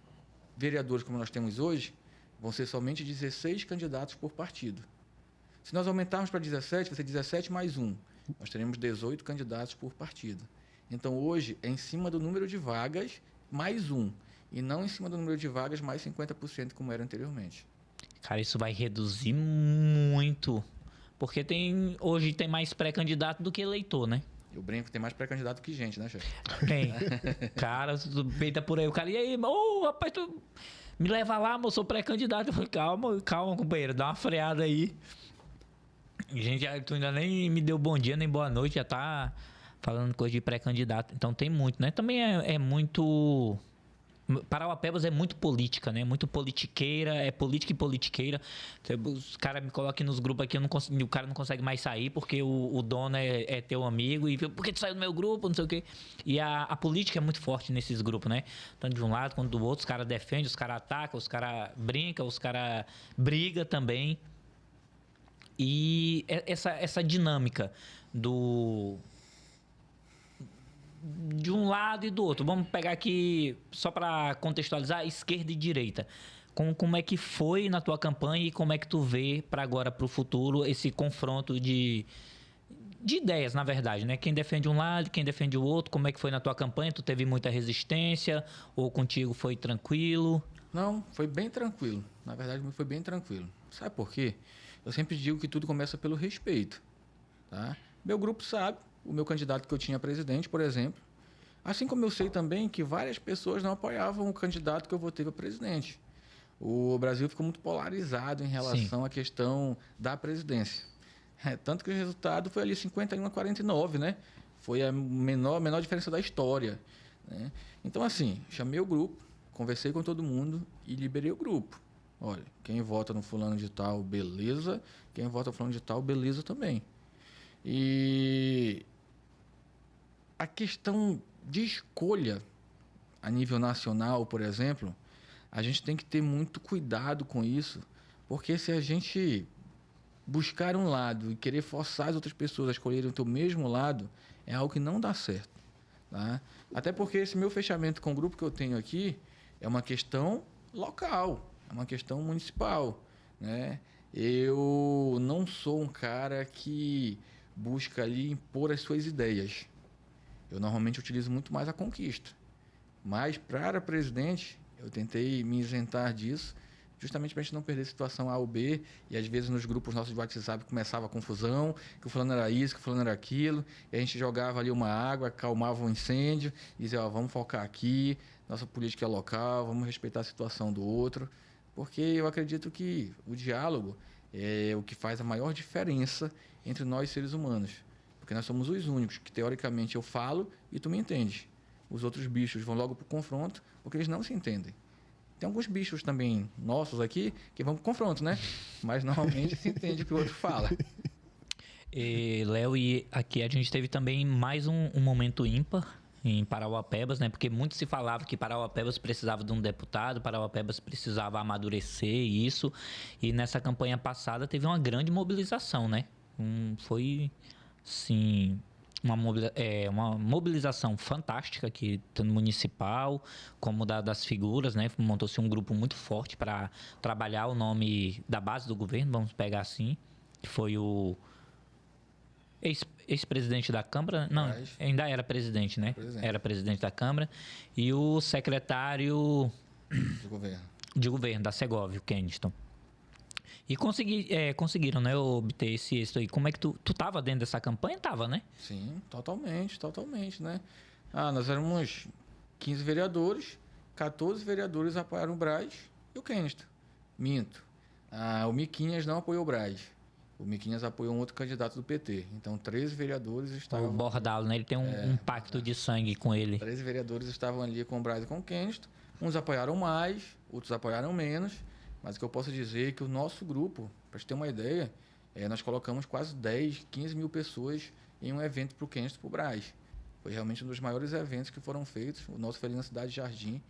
vereadores como nós temos hoje, vão ser somente 16 candidatos por partido. Se nós aumentarmos para 17, vai ser 17 mais um. Nós teremos 18 candidatos por partido. Então, hoje, é em cima do número de vagas mais um. E não em cima do número de vagas mais 50%, como era anteriormente. Cara, isso vai reduzir muito. Porque hoje tem mais pré-candidato do que eleitor, né? Eu brinco que tem mais pré-candidato que gente, né, chefe? Tem. Cara, tu peita por aí, o cara, e aí, rapaz, tu me leva lá, moço, sou pré-candidato. Eu falei, calma, companheiro, dá uma freada aí. Gente, tu ainda nem me deu bom dia, nem boa noite, já tá falando coisa de pré-candidato. Então tem muito, né? Também é muito... Parauapebas é muito política, né? Muito politiqueira, é política e politiqueira. Os caras me colocam nos grupos aqui, o cara não consegue mais sair porque o dono é teu amigo e por que tu saiu do meu grupo, não sei o quê. E a política é muito forte nesses grupos, né? Tanto de um lado quanto do outro, os caras defendem, os caras atacam, os caras brincam, os caras brigam também. E essa dinâmica de um lado e do outro. Vamos pegar aqui, só para contextualizar, esquerda e direita. Como é que foi na tua campanha e como é que tu vê para agora, para o futuro, esse confronto de ideias, na verdade, né? Quem defende um lado, quem defende o outro. Como é que foi na tua campanha? Tu teve muita resistência ou contigo foi tranquilo? Não, foi bem tranquilo. Na verdade, foi bem tranquilo. Sabe por quê? Eu sempre digo que tudo começa pelo respeito. Tá? Meu grupo sabe, o meu candidato que eu tinha a presidente, por exemplo. Assim como eu sei também que várias pessoas não apoiavam o candidato que eu votei para presidente. O Brasil ficou muito polarizado em relação à questão da presidência. Tanto que o resultado foi ali 51-49, né? Foi a menor diferença da história. Né? Então, assim, chamei o grupo, conversei com todo mundo e liberei o grupo. Olha, quem vota no fulano de tal, beleza. Quem vota no fulano de tal, beleza também. E a questão de escolha a nível nacional, por exemplo, a gente tem que ter muito cuidado com isso, porque se a gente buscar um lado e querer forçar as outras pessoas a escolherem o teu mesmo lado, é algo que não dá certo. Tá? Até porque esse meu fechamento com o grupo que eu tenho aqui é uma questão local, é uma questão municipal. Né? Eu não sou um cara que busca ali impor as suas ideias. Eu normalmente utilizo muito mais a conquista. Mas, para presidente, eu tentei me isentar disso, justamente para a gente não perder situação A ou B, e às vezes nos grupos nossos de WhatsApp começava a confusão, que o fulano era isso, que o fulano era aquilo, e a gente jogava ali uma água, acalmava um incêndio, e dizia, vamos focar aqui, nossa política é local, vamos respeitar a situação do outro, porque eu acredito que o diálogo é o que faz a maior diferença entre nós seres humanos, porque nós somos os únicos que, teoricamente, eu falo e tu me entende. Os outros bichos vão logo para o confronto, porque eles não se entendem. Tem alguns bichos também nossos aqui que vão para o confronto, né? Mas normalmente se entende o que o outro fala. Léo, e aqui a gente teve também mais um momento ímpar em Parauapebas, né? Porque muito se falava que Parauapebas precisava de um deputado, Parauapebas precisava amadurecer isso. E nessa campanha passada teve uma grande mobilização, né? Foi, sim, uma mobilização fantástica aqui, tanto municipal como das figuras, né? Montou-se um grupo muito forte para trabalhar o nome da base do governo, vamos pegar assim, que foi o ex-presidente da Câmara, não, ainda era presidente, né? Era presidente da Câmara, e o secretário de governo da Segovia, o Keniston. E conseguiram, né, obter esse êxito aí. Como é que tu estava dentro dessa campanha? Tava, né? Sim, totalmente, né? Nós éramos 15 vereadores, 14 vereadores apoiaram o Braz e o Keniston. Minto. O Miquinhas não apoiou o Braz. O Miquinhas apoiou um outro candidato do PT. Então, 13 vereadores estavam... O Bordalo, né? Ele tem um pacto de sangue com ele. 13 vereadores estavam ali com o Braz e com o Kennedy. Uns apoiaram mais, outros apoiaram menos. Mas o que eu posso dizer é que o nosso grupo, para você ter uma ideia, nós colocamos quase 10, 15 mil pessoas em um evento para o Kennedy e para o Braz. Foi realmente um dos maiores eventos que foram feitos. O nosso foi ali na Cidade de Jardim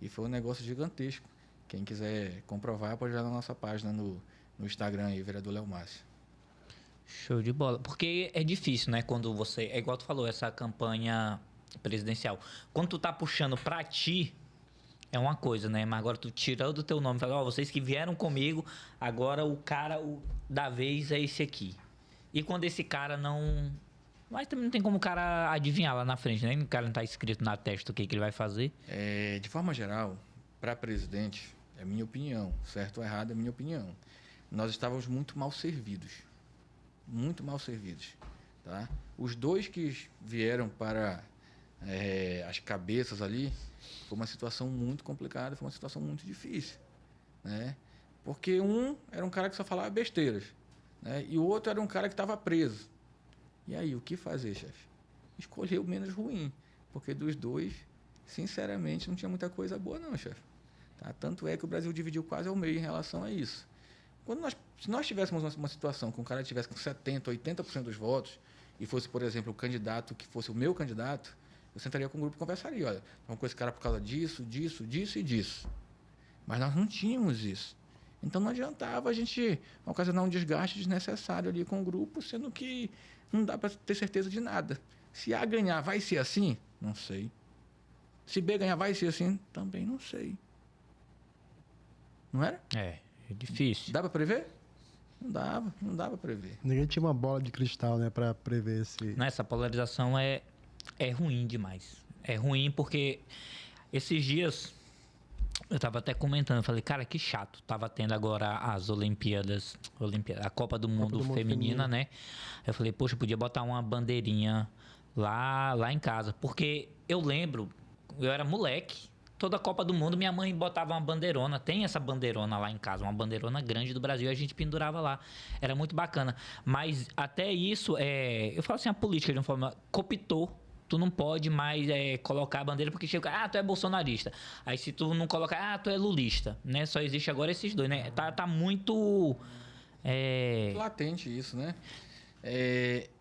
e foi um negócio gigantesco. Quem quiser comprovar, pode ir lá na nossa página no Instagram aí, vereador Léo Márcio. Show de bola. Porque é difícil, né? Quando você... É igual tu falou, essa campanha presidencial. Quando tu tá puxando pra ti, é uma coisa, né? Mas agora tu tirando do teu nome, fala, vocês que vieram comigo, agora o cara da vez é esse aqui. E quando esse cara não... Mas também não tem como o cara adivinhar lá na frente, né? O cara não tá escrito na testa o que ele vai fazer. De forma geral, para presidente, é minha opinião. Certo ou errado é minha opinião. Nós estávamos muito mal servidos. Muito mal servidos. Tá? Os dois que vieram para as cabeças ali, foi uma situação muito complicada, foi uma situação muito difícil. Né? Porque um era um cara que só falava besteiras. Né? E o outro era um cara que estava preso. E aí, o que fazer, chefe? Escolher o menos ruim. Porque dos dois, sinceramente, não tinha muita coisa boa não, chefe. Tá? Tanto é que o Brasil dividiu quase ao meio em relação a isso. Se nós tivéssemos uma situação que um cara tivesse com 70%, 80% dos votos, e fosse, por exemplo, o candidato que fosse o meu candidato, eu sentaria com o grupo e conversaria. Olha, vamos com esse cara por causa disso, disso, disso e disso. Mas nós não tínhamos isso. Então não adiantava a gente ocasionar um desgaste desnecessário ali com o grupo, sendo que não dá para ter certeza de nada. Se A ganhar, vai ser assim? Não sei. Se B ganhar, vai ser assim? Também não sei. Não era? É difícil. Dá para prever? Não dava para prever. Ninguém tinha uma bola de cristal, né, para prever esse... Essa polarização é ruim demais. É ruim porque esses dias eu tava até comentando, eu falei, cara, que chato. Tava tendo agora as Olimpíadas, a Copa do Mundo Feminina, né? Eu falei, poxa, eu podia botar uma bandeirinha lá em casa. Porque eu lembro, eu era moleque, toda a Copa do Mundo, minha mãe botava uma bandeirona. Tem essa bandeirona lá em casa, uma bandeirona grande do Brasil, e a gente pendurava lá. Era muito bacana. Mas até isso, eu falo assim, a política de uma forma cooptou. Tu não pode mais colocar a bandeira porque chega, tu é bolsonarista. Aí se tu não colocar, tu é lulista, né? Só existe agora esses dois, né? Tá muito... latente isso, né?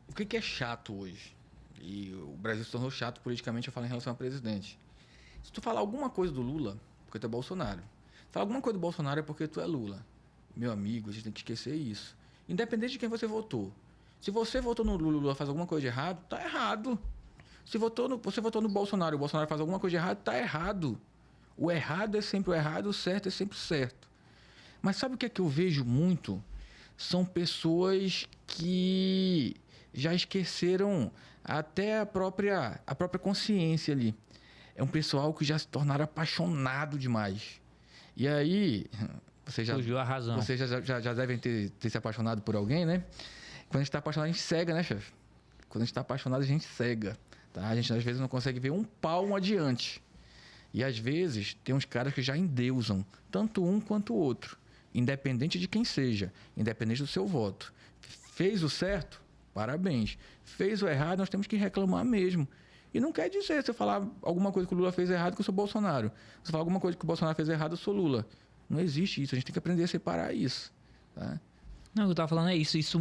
O que é chato hoje? E o Brasil se tornou chato politicamente, eu falo em relação ao presidente. Se tu falar alguma coisa do Lula, porque tu é Bolsonaro. Falar alguma coisa do Bolsonaro é porque tu é Lula. Meu amigo, a gente tem que esquecer isso. Independente de quem você votou. Se você votou no Lula e o Lula faz alguma coisa de errado, tá errado. Se você votou no Bolsonaro e o Bolsonaro faz alguma coisa de errado, tá errado. O errado é sempre o errado, o certo é sempre o certo. Mas sabe o que é que eu vejo muito? São pessoas que já esqueceram até a própria consciência ali. É um pessoal que já se tornaram apaixonado demais. E aí, fugiu a razão. Vocês já devem ter se apaixonado por alguém, né? Quando a gente está apaixonado, a gente cega, né, chefe? Quando a gente está apaixonado, a gente cega. Tá? A gente, às vezes, não consegue ver um palmo adiante. E, às vezes, tem uns caras que já endeusam, tanto um quanto o outro. Independente de quem seja, independente do seu voto. Fez o certo? Parabéns. Fez o errado, nós temos que reclamar mesmo. E não quer dizer, se eu falar alguma coisa que o Lula fez errado, que eu sou Bolsonaro. Se eu falar alguma coisa que o Bolsonaro fez errado, eu sou Lula. Não existe isso. A gente tem que aprender a separar isso. Tá? Não, o que eu tava falando é isso. Isso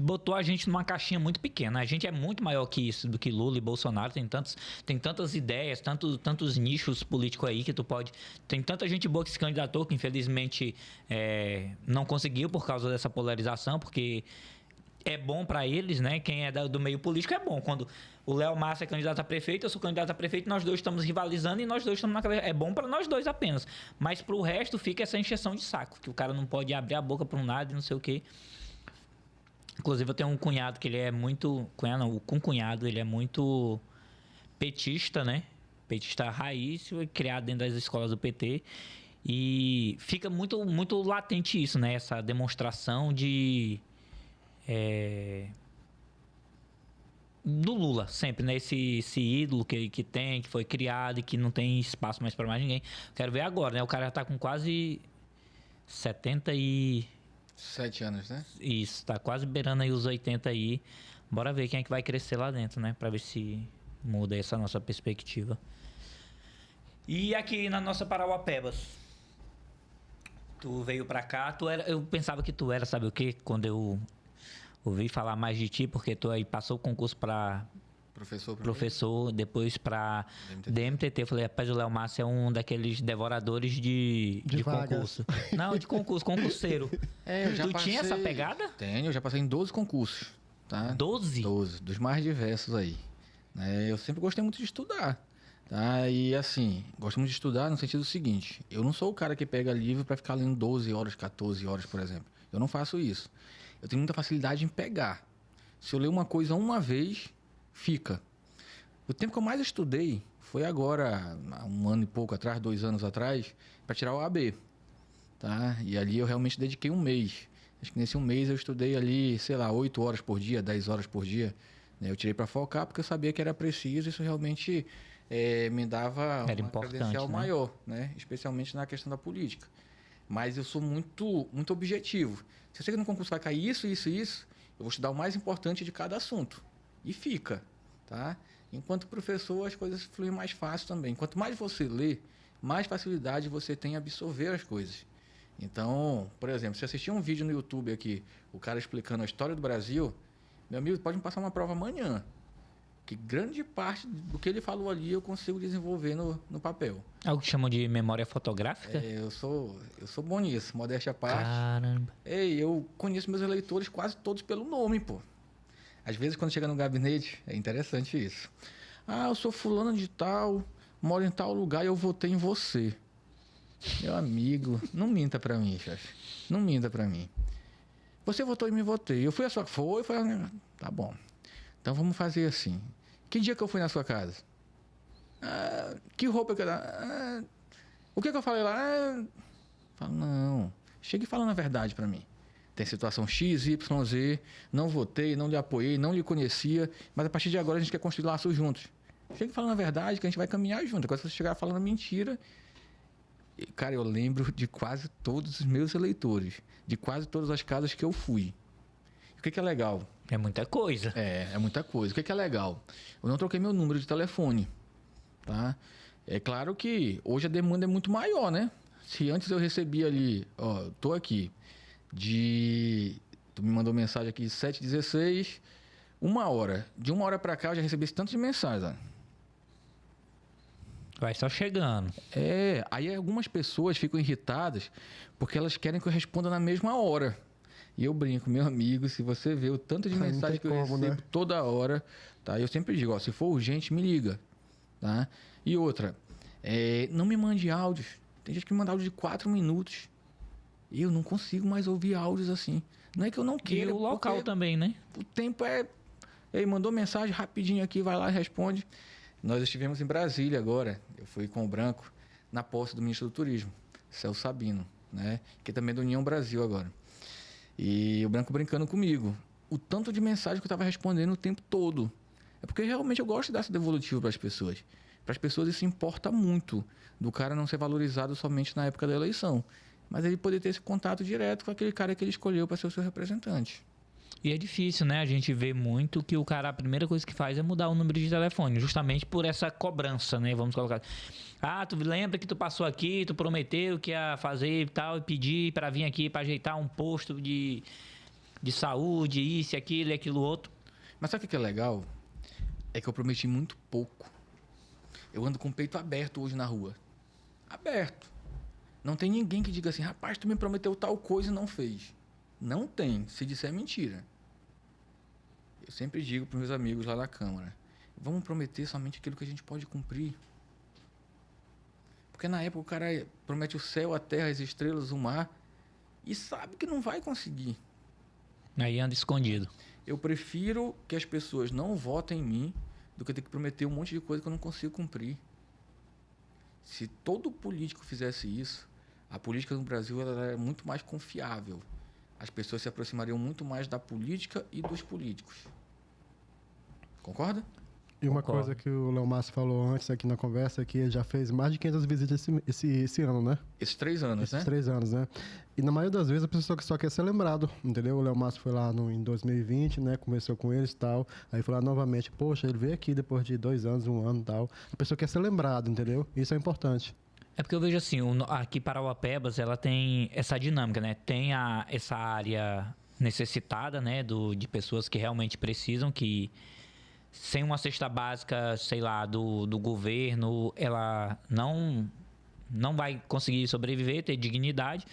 botou a gente numa caixinha muito pequena. A gente é muito maior que isso, do que Lula e Bolsonaro. Tem tantas ideias, tantos nichos políticos aí que tu pode... Tem tanta gente boa que se candidatou, que infelizmente não conseguiu por causa dessa polarização, porque... É bom para eles, né? Quem é do meio político é bom. Quando o Léo Márcio é candidato a prefeito, eu sou candidato a prefeito, nós dois estamos rivalizando e nós dois estamos na cabeça. É bom para nós dois apenas. Mas pro resto fica essa encheção de saco, que o cara não pode abrir a boca para um lado e não sei o quê. Inclusive, eu tenho um cunhado que ele é muito... o concunhado, ele é muito petista, né? Petista raiz, foi criado dentro das escolas do PT. E fica muito, muito latente isso, né? Essa demonstração de do Lula, sempre, né? Esse ídolo que tem, que foi criado e que não tem espaço mais pra mais ninguém. Quero ver agora, né? O cara já tá com quase 70 e... 7 anos, né? Isso, tá quase beirando aí os 80 aí. Bora ver quem é que vai crescer lá dentro, né? Pra ver se muda essa nossa perspectiva. E aqui na nossa Parauapebas, tu veio pra cá, eu pensava que tu era, sabe o quê? Quando eu ouvi falar mais de ti, porque tu aí passou o concurso pra professor, depois pra DMTT. Eu falei, rapaz, o Léo Márcio é um daqueles devoradores de concurso. Não, de concurso, concurseiro. Eu já tu tinha essa pegada? Tenho, eu já passei em 12 concursos. Tá? 12? 12, dos mais diversos aí. Eu sempre gostei muito de estudar. Tá? E assim, gosto muito de estudar no sentido seguinte: eu não sou o cara que pega livro para ficar lendo 12 horas, 14 horas, por exemplo. Eu não faço isso. Eu tenho muita facilidade em pegar. Se eu ler uma coisa uma vez, fica. O tempo que eu mais estudei foi agora, há 1 ano e pouco atrás, 2 anos atrás, para tirar o AB. Tá? E ali eu realmente dediquei 1 mês. Acho que nesse 1 mês eu estudei ali, sei lá, 8 horas por dia, 10 horas por dia. Eu tirei para focar porque eu sabia que era preciso. Isso realmente me dava uma credencial maior, né? Especialmente na questão da política. Mas eu sou muito objetivo. Se eu sei que no concurso vai cair isso, isso e isso, eu vou estudar o mais importante de cada assunto. E fica, tá? Enquanto professor, as coisas fluem mais fácil também. Quanto mais você lê, mais facilidade você tem em absorver as coisas. Então, por exemplo, se assistir um vídeo no YouTube aqui, o cara explicando a história do Brasil, meu amigo, pode me passar uma prova amanhã. Que grande parte do que ele falou ali eu consigo desenvolver no papel. É o que chamam de memória fotográfica? Eu sou bom nisso, modéstia à parte. Caramba. Eu conheço meus eleitores quase todos pelo nome, pô. Às vezes, quando chega no gabinete, é interessante isso. Eu sou fulano de tal, moro em tal lugar e eu votei em você. Meu amigo, não minta pra mim, chefe. Não minta pra mim. Você votou em mim, votei. Eu fui a sua... Foi. Tá bom. Então, vamos fazer assim. Que dia que eu fui na sua casa? Que roupa que eu... o que eu falei lá? Fala, não. Chegue falando a verdade pra mim. Tem situação X, Y, Z. Não votei, não lhe apoiei, não lhe conhecia. Mas a partir de agora a gente quer construir laços juntos. Chegue falando a verdade que a gente vai caminhar junto. Agora, se você chegar falando mentira... Cara, eu lembro de quase todos os meus eleitores. De quase todas as casas que eu fui. O que é legal? É muita coisa. É muita coisa. O que é legal? Eu não troquei meu número de telefone. Tá? É claro que hoje a demanda é muito maior, né? Se antes eu recebia ali... tô aqui. Tu me mandou mensagem aqui 7h16, 1 hora. De 1 hora pra cá eu já recebi esse tanto de mensagem, ó. Vai só chegando. Aí algumas pessoas ficam irritadas porque elas querem que eu responda na mesma hora. E eu brinco, meu amigo, se você vê o tanto de mensagem que eu recebo toda hora, tá? Eu sempre digo, se for urgente, me liga, tá? E outra, não me mande áudios. Tem gente que me manda áudio de 4 minutos. Eu não consigo mais ouvir áudios assim. Não é que eu não queira. E o local também, né? O tempo mandou mensagem rapidinho aqui, vai lá e responde. Nós estivemos em Brasília agora, eu fui com o Branco, na posse do ministro do Turismo, Celso Sabino, né? Que também é da União Brasil agora. E o Branco brincando comigo. O tanto de mensagem que eu estava respondendo o tempo todo. É porque realmente eu gosto de dar essa devolutiva para as pessoas. Para as pessoas isso importa muito, do cara não ser valorizado somente na época da eleição. Mas ele poder ter esse contato direto com aquele cara que ele escolheu para ser o seu representante. E é difícil, né? A gente vê muito que o cara, a primeira coisa que faz é mudar o número de telefone, justamente por essa cobrança, né? Vamos colocar. Tu lembra que tu passou aqui, tu prometeu que ia fazer e tal, e pedir para vir aqui para ajeitar um posto de saúde, isso, aquilo e aquilo outro. Mas sabe o que é legal? É que eu prometi muito pouco. Eu ando com o peito aberto hoje na rua. Aberto. Não tem ninguém que diga assim, rapaz, tu me prometeu tal coisa e não fez. Não tem, se disser mentira. Eu sempre digo para os meus amigos lá da Câmara, vamos prometer somente aquilo que a gente pode cumprir. Porque na época o cara promete o céu, a terra, as estrelas, o mar, e sabe que não vai conseguir. Aí anda escondido. Eu prefiro que as pessoas não votem em mim do que ter que prometer um monte de coisa que eu não consigo cumprir. Se todo político fizesse isso, a política no Brasil ela é muito mais confiável. As pessoas se aproximariam muito mais da política e dos políticos. Concorda? E uma Concordo. coisa que o Léo Márcio falou antes aqui na conversa é que ele já fez mais de 500 visitas esse ano, né? Esses 3 anos, Esses né? 3 anos, né? E na maioria das vezes a pessoa só quer ser lembrado, entendeu? O Léo Márcio foi lá em 2020, né? Conversou com eles e tal. Aí foi lá novamente, poxa, ele veio aqui depois de 2 anos, 1 ano e tal. A pessoa quer ser lembrado, entendeu? Isso é importante. É porque eu vejo assim, aqui Parauapebas, ela tem essa dinâmica, né? Tem essa área necessitada, né? De pessoas que realmente precisam, que sem uma cesta básica, sei lá, do governo, ela não vai conseguir sobreviver, ter dignidade.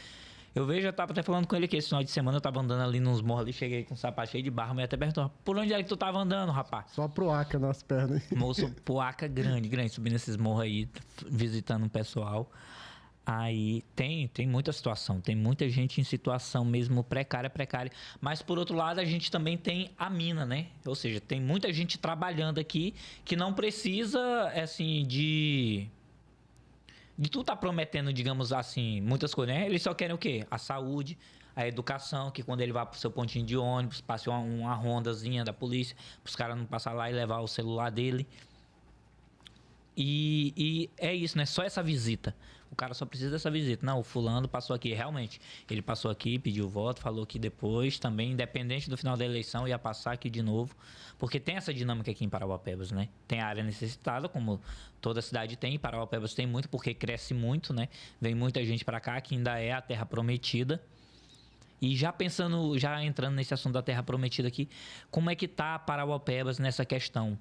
Eu vejo, eu tava até falando com ele que esse final de semana eu tava andando ali nos morros ali, cheguei com um sapato cheio de barro, mas até perguntou, por onde é que tu tava andando, rapaz? Só pro Aca nas pernas. Moço, poaca grande, subindo esses morros aí, visitando o pessoal. Aí tem muita situação, tem muita gente em situação mesmo precária. Mas por outro lado, a gente também tem a mina, né? Ou seja, tem muita gente trabalhando aqui que não precisa, assim, de tu tá prometendo, digamos assim, muitas coisas, né? Eles só querem o quê? A saúde, a educação, que quando ele vai pro seu pontinho de ônibus, passe uma rondazinha da polícia, pros caras não passar lá e levar o celular dele. E é isso, né? Só essa visita. O cara só precisa dessa visita. Não, o fulano passou aqui. Realmente, ele passou aqui, pediu voto, falou que depois também, independente do final da eleição, ia passar aqui de novo. Porque tem essa dinâmica aqui em Parauapebas, né? Tem a área necessitada, como toda cidade tem. Parauapebas tem muito, porque cresce muito, né? Vem muita gente para cá, que ainda é a terra prometida. E já entrando nesse assunto da Terra Prometida aqui, como é que tá Parauapebas nessa questão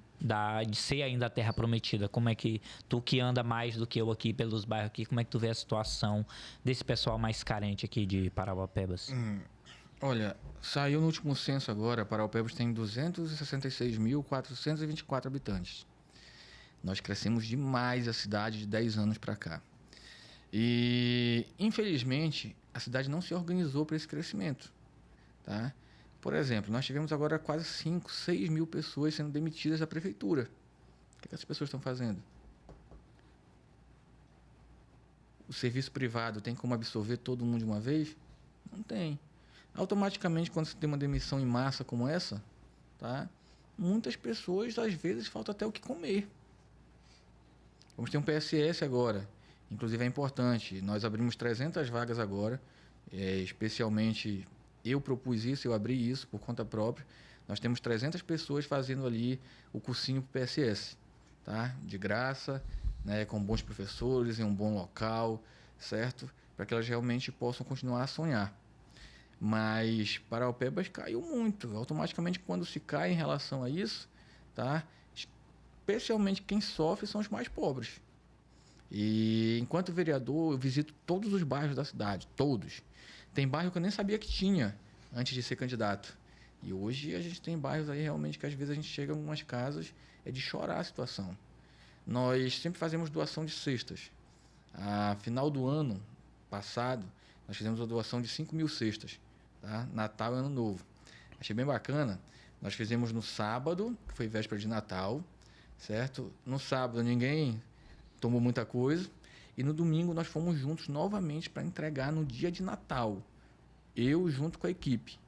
de ser ainda a Terra Prometida? Como é que tu que anda mais do que eu aqui pelos bairros aqui, como é que tu vê a situação desse pessoal mais carente aqui de Parauapebas? Olha, saiu no último censo agora, Parauapebas tem 266.424 habitantes. Nós crescemos demais a cidade de 10 anos para cá. E, infelizmente, a cidade não se organizou para esse crescimento, tá? Por exemplo, nós tivemos agora quase 5, 6 mil pessoas sendo demitidas da prefeitura. O que essas pessoas estão fazendo? O serviço privado tem como absorver todo mundo de uma vez? Não tem. Automaticamente, quando você tem uma demissão em massa como essa, tá? Muitas pessoas, às vezes, falta até o que comer. Vamos ter um PSS agora. Inclusive é importante, nós abrimos 300 vagas agora, especialmente eu propus isso, eu abri isso por conta própria. Nós temos 300 pessoas fazendo ali o cursinho para o PSS, tá? De graça, né? Com bons professores, em um bom local, certo? Para que elas realmente possam continuar a sonhar. Mas Parauapebas caiu muito, automaticamente quando se cai em relação a isso, tá? Especialmente quem sofre são os mais pobres. E enquanto vereador, eu visito todos os bairros da cidade, todos. Tem bairro que eu nem sabia que tinha antes de ser candidato. E hoje a gente tem bairros aí realmente que às vezes a gente chega em umas casas, é de chorar a situação. Nós sempre fazemos doação de cestas. A final do ano passado, nós fizemos a doação de 5 mil cestas, tá? Natal e Ano Novo. Achei bem bacana. Nós fizemos no sábado, que foi véspera de Natal, certo? No sábado ninguém tomou muita coisa. E no domingo nós fomos juntos novamente para entregar no dia de Natal. Eu junto com a equipe.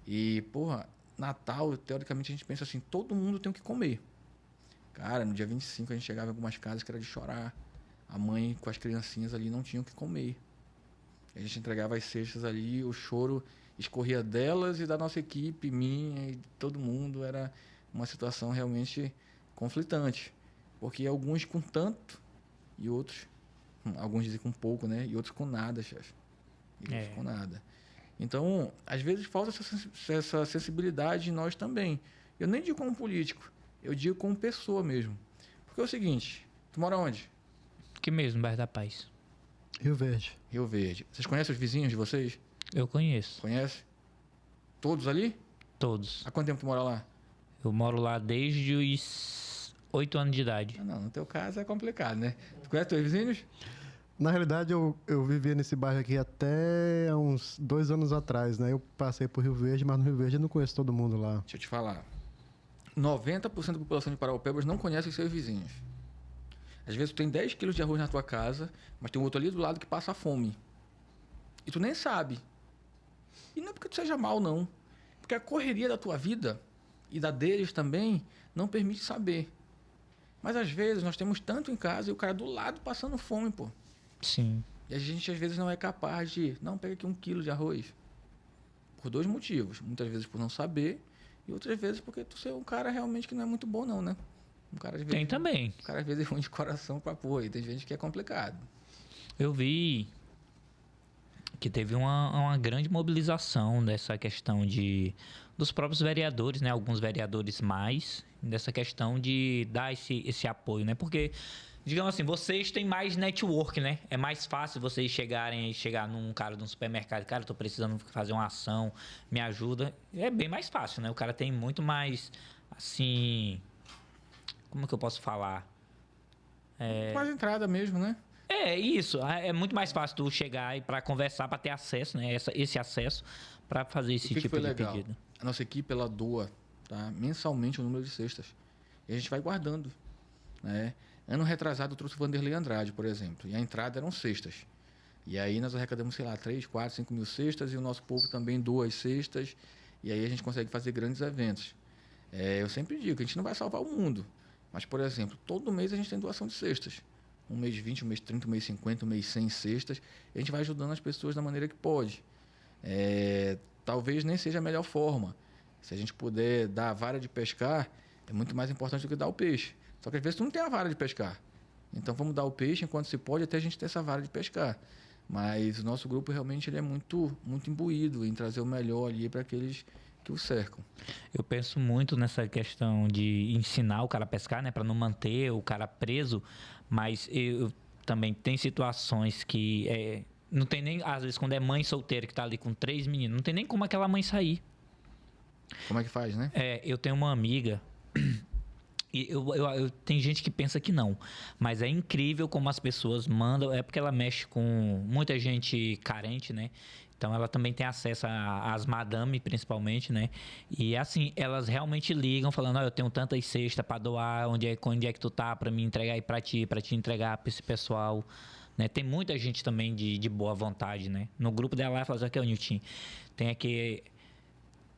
E, porra, Natal, teoricamente a gente pensa assim, todo mundo tem o que comer. Cara, no dia 25 a gente chegava em algumas casas que era de chorar. A mãe com as criancinhas ali não tinham o que comer. A gente entregava as cestas ali, o choro escorria delas e da nossa equipe, minha e de todo mundo. Era uma situação realmente conflitante. Porque alguns com tanto e outros, alguns dizem com pouco, né? E outros com nada, chefe. E outros com nada. Então, às vezes falta essa sensibilidade em nós também. Eu nem digo como político, eu digo como pessoa mesmo. Porque é o seguinte, tu mora onde? Aqui mesmo, bairro da Paz. Rio Verde. Rio Verde. Vocês conhecem os vizinhos de vocês? Eu conheço. Conhece? Todos ali? Todos. Há quanto tempo tu mora lá? Eu moro lá desde os 8 anos de idade. Não, no teu caso é complicado, né? Tu conhece teus vizinhos? Na realidade, eu vivia nesse bairro aqui até uns 2 anos atrás, né? Eu passei por Rio Verde, mas no Rio Verde eu não conheço todo mundo lá. Deixa eu te falar. 90% da população de Parauapebas não conhece os seus vizinhos. Às vezes tu tem 10 quilos de arroz na tua casa, mas tem um outro ali do lado que passa fome. E tu nem sabe. E não é porque tu seja mal, não. Porque a correria da tua vida e da deles também não permite saber. Mas às vezes nós temos tanto em casa e o cara do lado passando fome, pô. Sim. E a gente às vezes não é capaz de, não, pega aqui 1 quilo de arroz. Por 2 motivos. Muitas vezes por não saber e outras vezes porque tu ser um cara realmente que não é muito bom não, né? Um cara, às vezes, Tem também. Um cara às vezes é ruim de coração pra pôr e tem gente que é complicado. Eu vi que teve uma grande mobilização dessa questão dos próprios vereadores, né? Alguns vereadores mais, dessa questão de dar esse apoio, né? Porque, digamos assim, vocês têm mais network, né? É mais fácil vocês chegar num cara de um supermercado, cara, eu tô precisando fazer uma ação, me ajuda. É bem mais fácil, né? O cara tem muito mais, assim... Como que eu posso falar? Mais entrada mesmo, né? É isso, é muito mais fácil tu chegar e para conversar, para ter acesso, né? Esse acesso para fazer esse tipo foi de legal? pedido. A nossa equipe ela doa, tá? Mensalmente o número de cestas. E a gente vai guardando, né? Ano retrasado eu trouxe o Vanderlei Andrade, por exemplo, e a entrada eram cestas. E aí nós arrecadamos, sei lá, 3, 4, 5 mil cestas e o nosso povo também doa as cestas e aí a gente consegue fazer grandes eventos. Eu sempre digo que a gente não vai salvar o mundo, mas, por exemplo, todo mês a gente tem doação de cestas. Um mês 20, um mês 30, um mês 50, um mês 100 cestas. E a gente vai ajudando as pessoas da maneira que pode. Talvez nem seja a melhor forma. Se a gente puder dar a vara de pescar, é muito mais importante do que dar o peixe. Só que às vezes tu não tem a vara de pescar. Então vamos dar o peixe enquanto se pode até a gente ter essa vara de pescar. Mas o nosso grupo realmente ele é muito, muito imbuído em trazer o melhor ali para aqueles que o cercam. Eu penso muito nessa questão de ensinar o cara a pescar, né? Para não manter o cara preso. Mas eu também tem situações que não tem nem, às vezes, quando é mãe solteira que tá ali com 3 meninos, não tem nem como aquela mãe sair. Como é que faz, né? Eu tenho uma amiga, e tem gente que pensa que não, mas é incrível como as pessoas mandam, porque ela mexe com muita gente carente, né? Então ela também tem acesso às madame, principalmente, né? E assim, elas realmente ligam falando, eu tenho tantas cestas para doar, onde é que tu tá para me entregar aí para te entregar para esse pessoal, né? Tem muita gente também de boa vontade, né? No grupo dela ela fala assim, aqui, Nilton, tem aqui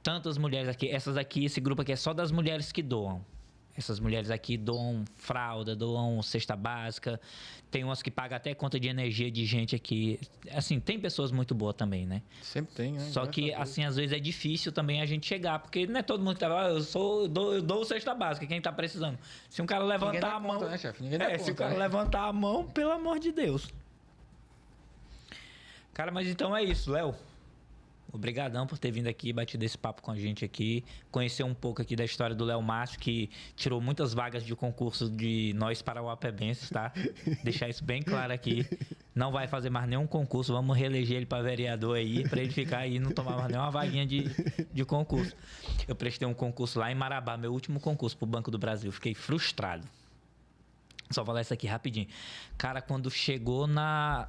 tantas mulheres aqui, esse grupo aqui é só das mulheres que doam. Essas mulheres aqui doam fralda, doam cesta básica. Tem umas que pagam até conta de energia de gente aqui. Assim, tem pessoas muito boas também, né? Sempre tem, né? Só que, assim, às vezes é difícil também a gente chegar. Porque não é todo mundo que tá lá, eu dou cesta básica, quem tá precisando. Se um cara levantar a mão... Conta, né, chefe? Ninguém dá conta, se o cara levantar a mão, pelo amor de Deus. Cara, mas então é isso, Léo. Obrigadão por ter vindo aqui, batido esse papo com a gente aqui, conhecer um pouco aqui da história do Léo Márcio, que tirou muitas vagas de concurso de nós parauapebenses, tá? Deixar isso bem claro aqui. Não vai fazer mais nenhum concurso, vamos reeleger ele para vereador aí, para ele ficar aí e não tomar mais nenhuma vaguinha de concurso. Eu prestei um concurso lá em Marabá, meu último concurso pro Banco do Brasil, fiquei frustrado. Só falar isso aqui rapidinho. Cara, quando chegou nas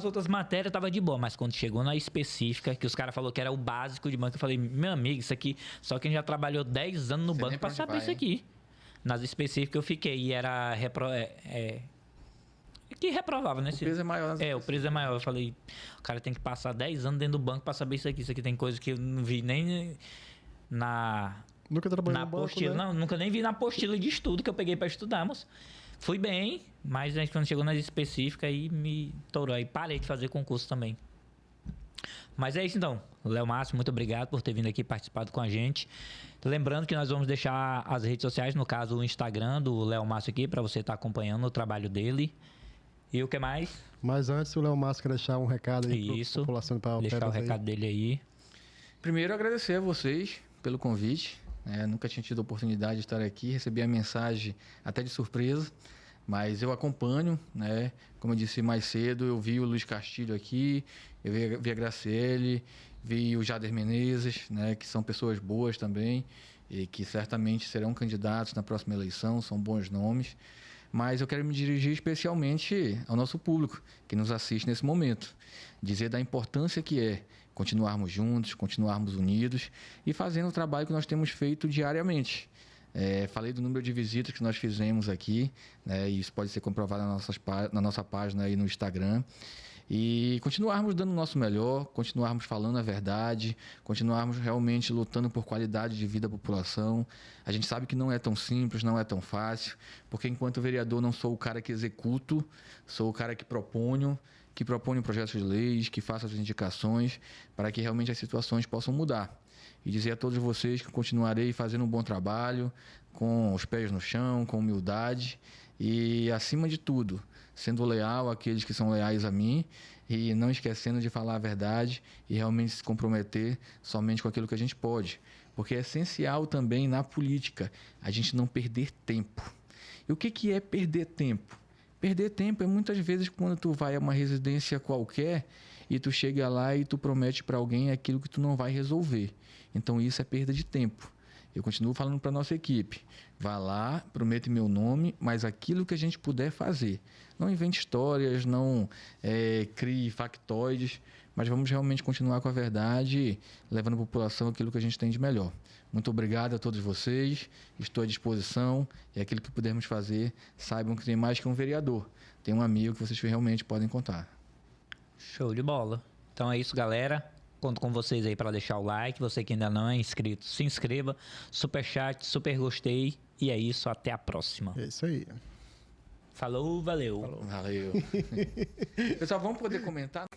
outras matérias tava de boa, mas quando chegou na específica, que os caras falaram que era o básico de banco, eu falei, meu amigo, isso aqui, só quem já trabalhou 10 anos no banco pra saber isso aqui. Nas específicas eu fiquei e era que reprovava, né? O preço é maior. O preço é maior. Eu falei, o cara tem que passar 10 anos dentro do banco pra saber isso aqui. Isso aqui tem coisa que eu não vi nem Nunca trabalhei no banco, apostila, né? não, nunca nem vi na apostila de estudo que eu peguei pra estudar, moço. Fui bem, mas quando chegou nas específicas aí me torou. Aí parei de fazer concurso também. Mas é isso então. Léo Márcio, muito obrigado por ter vindo aqui participado com a gente. Lembrando que nós vamos deixar as redes sociais, no caso o Instagram do Léo Márcio aqui, para você estar acompanhando o trabalho dele. E o que mais? Mas antes o Léo Márcio quer deixar um recado aí para a população de Parauapebas. Deixar o recado dele aí. Primeiro, agradecer a vocês pelo convite. Nunca tinha tido a oportunidade de estar aqui, recebi a mensagem até de surpresa, mas eu acompanho, né? Como eu disse mais cedo, eu vi o Luiz Castilho aqui, eu vi a Graciele, vi o Jader Menezes, né? Que são pessoas boas também e que certamente serão candidatos na próxima eleição, são bons nomes. Mas eu quero me dirigir especialmente ao nosso público que nos assiste nesse momento. Dizer da importância que é continuarmos juntos, continuarmos unidos e fazendo o trabalho que nós temos feito diariamente. Falei do número de visitas que nós fizemos aqui, né, e isso pode ser comprovado na nossa página aí no Instagram. e continuarmos dando o nosso melhor, continuarmos falando a verdade, continuarmos realmente lutando por qualidade de vida da população. A gente sabe que não é tão simples, não é tão fácil, porque enquanto vereador não sou o cara que executo, sou o cara que proponho projetos de leis, que faço as indicações para que realmente as situações possam mudar. E dizer a todos vocês que continuarei fazendo um bom trabalho, com os pés no chão, com humildade e, acima de tudo, sendo leal àqueles que são leais a mim e não esquecendo de falar a verdade e realmente se comprometer somente com aquilo que a gente pode. Porque é essencial também na política a gente não perder tempo. E o que é perder tempo? Perder tempo é muitas vezes quando tu vai a uma residência qualquer e tu chega lá e tu promete para alguém aquilo que tu não vai resolver. Então isso é perda de tempo. Eu continuo falando para a nossa equipe, vá lá, promete meu nome, mas aquilo que a gente puder fazer. Não invente histórias, não crie factoides, mas vamos realmente continuar com a verdade, levando à população aquilo que a gente tem de melhor. Muito obrigado a todos vocês, estou à disposição e aquilo que pudermos fazer, saibam que tem mais que um vereador, tem um amigo que vocês realmente podem contar. Show de bola. Então é isso, galera. Conto com vocês aí para deixar o like. Você que ainda não é inscrito, se inscreva. Super chat, super gostei. E é isso, até a próxima. É isso aí. Falou, valeu. Valeu. Pessoal, vamos poder comentar?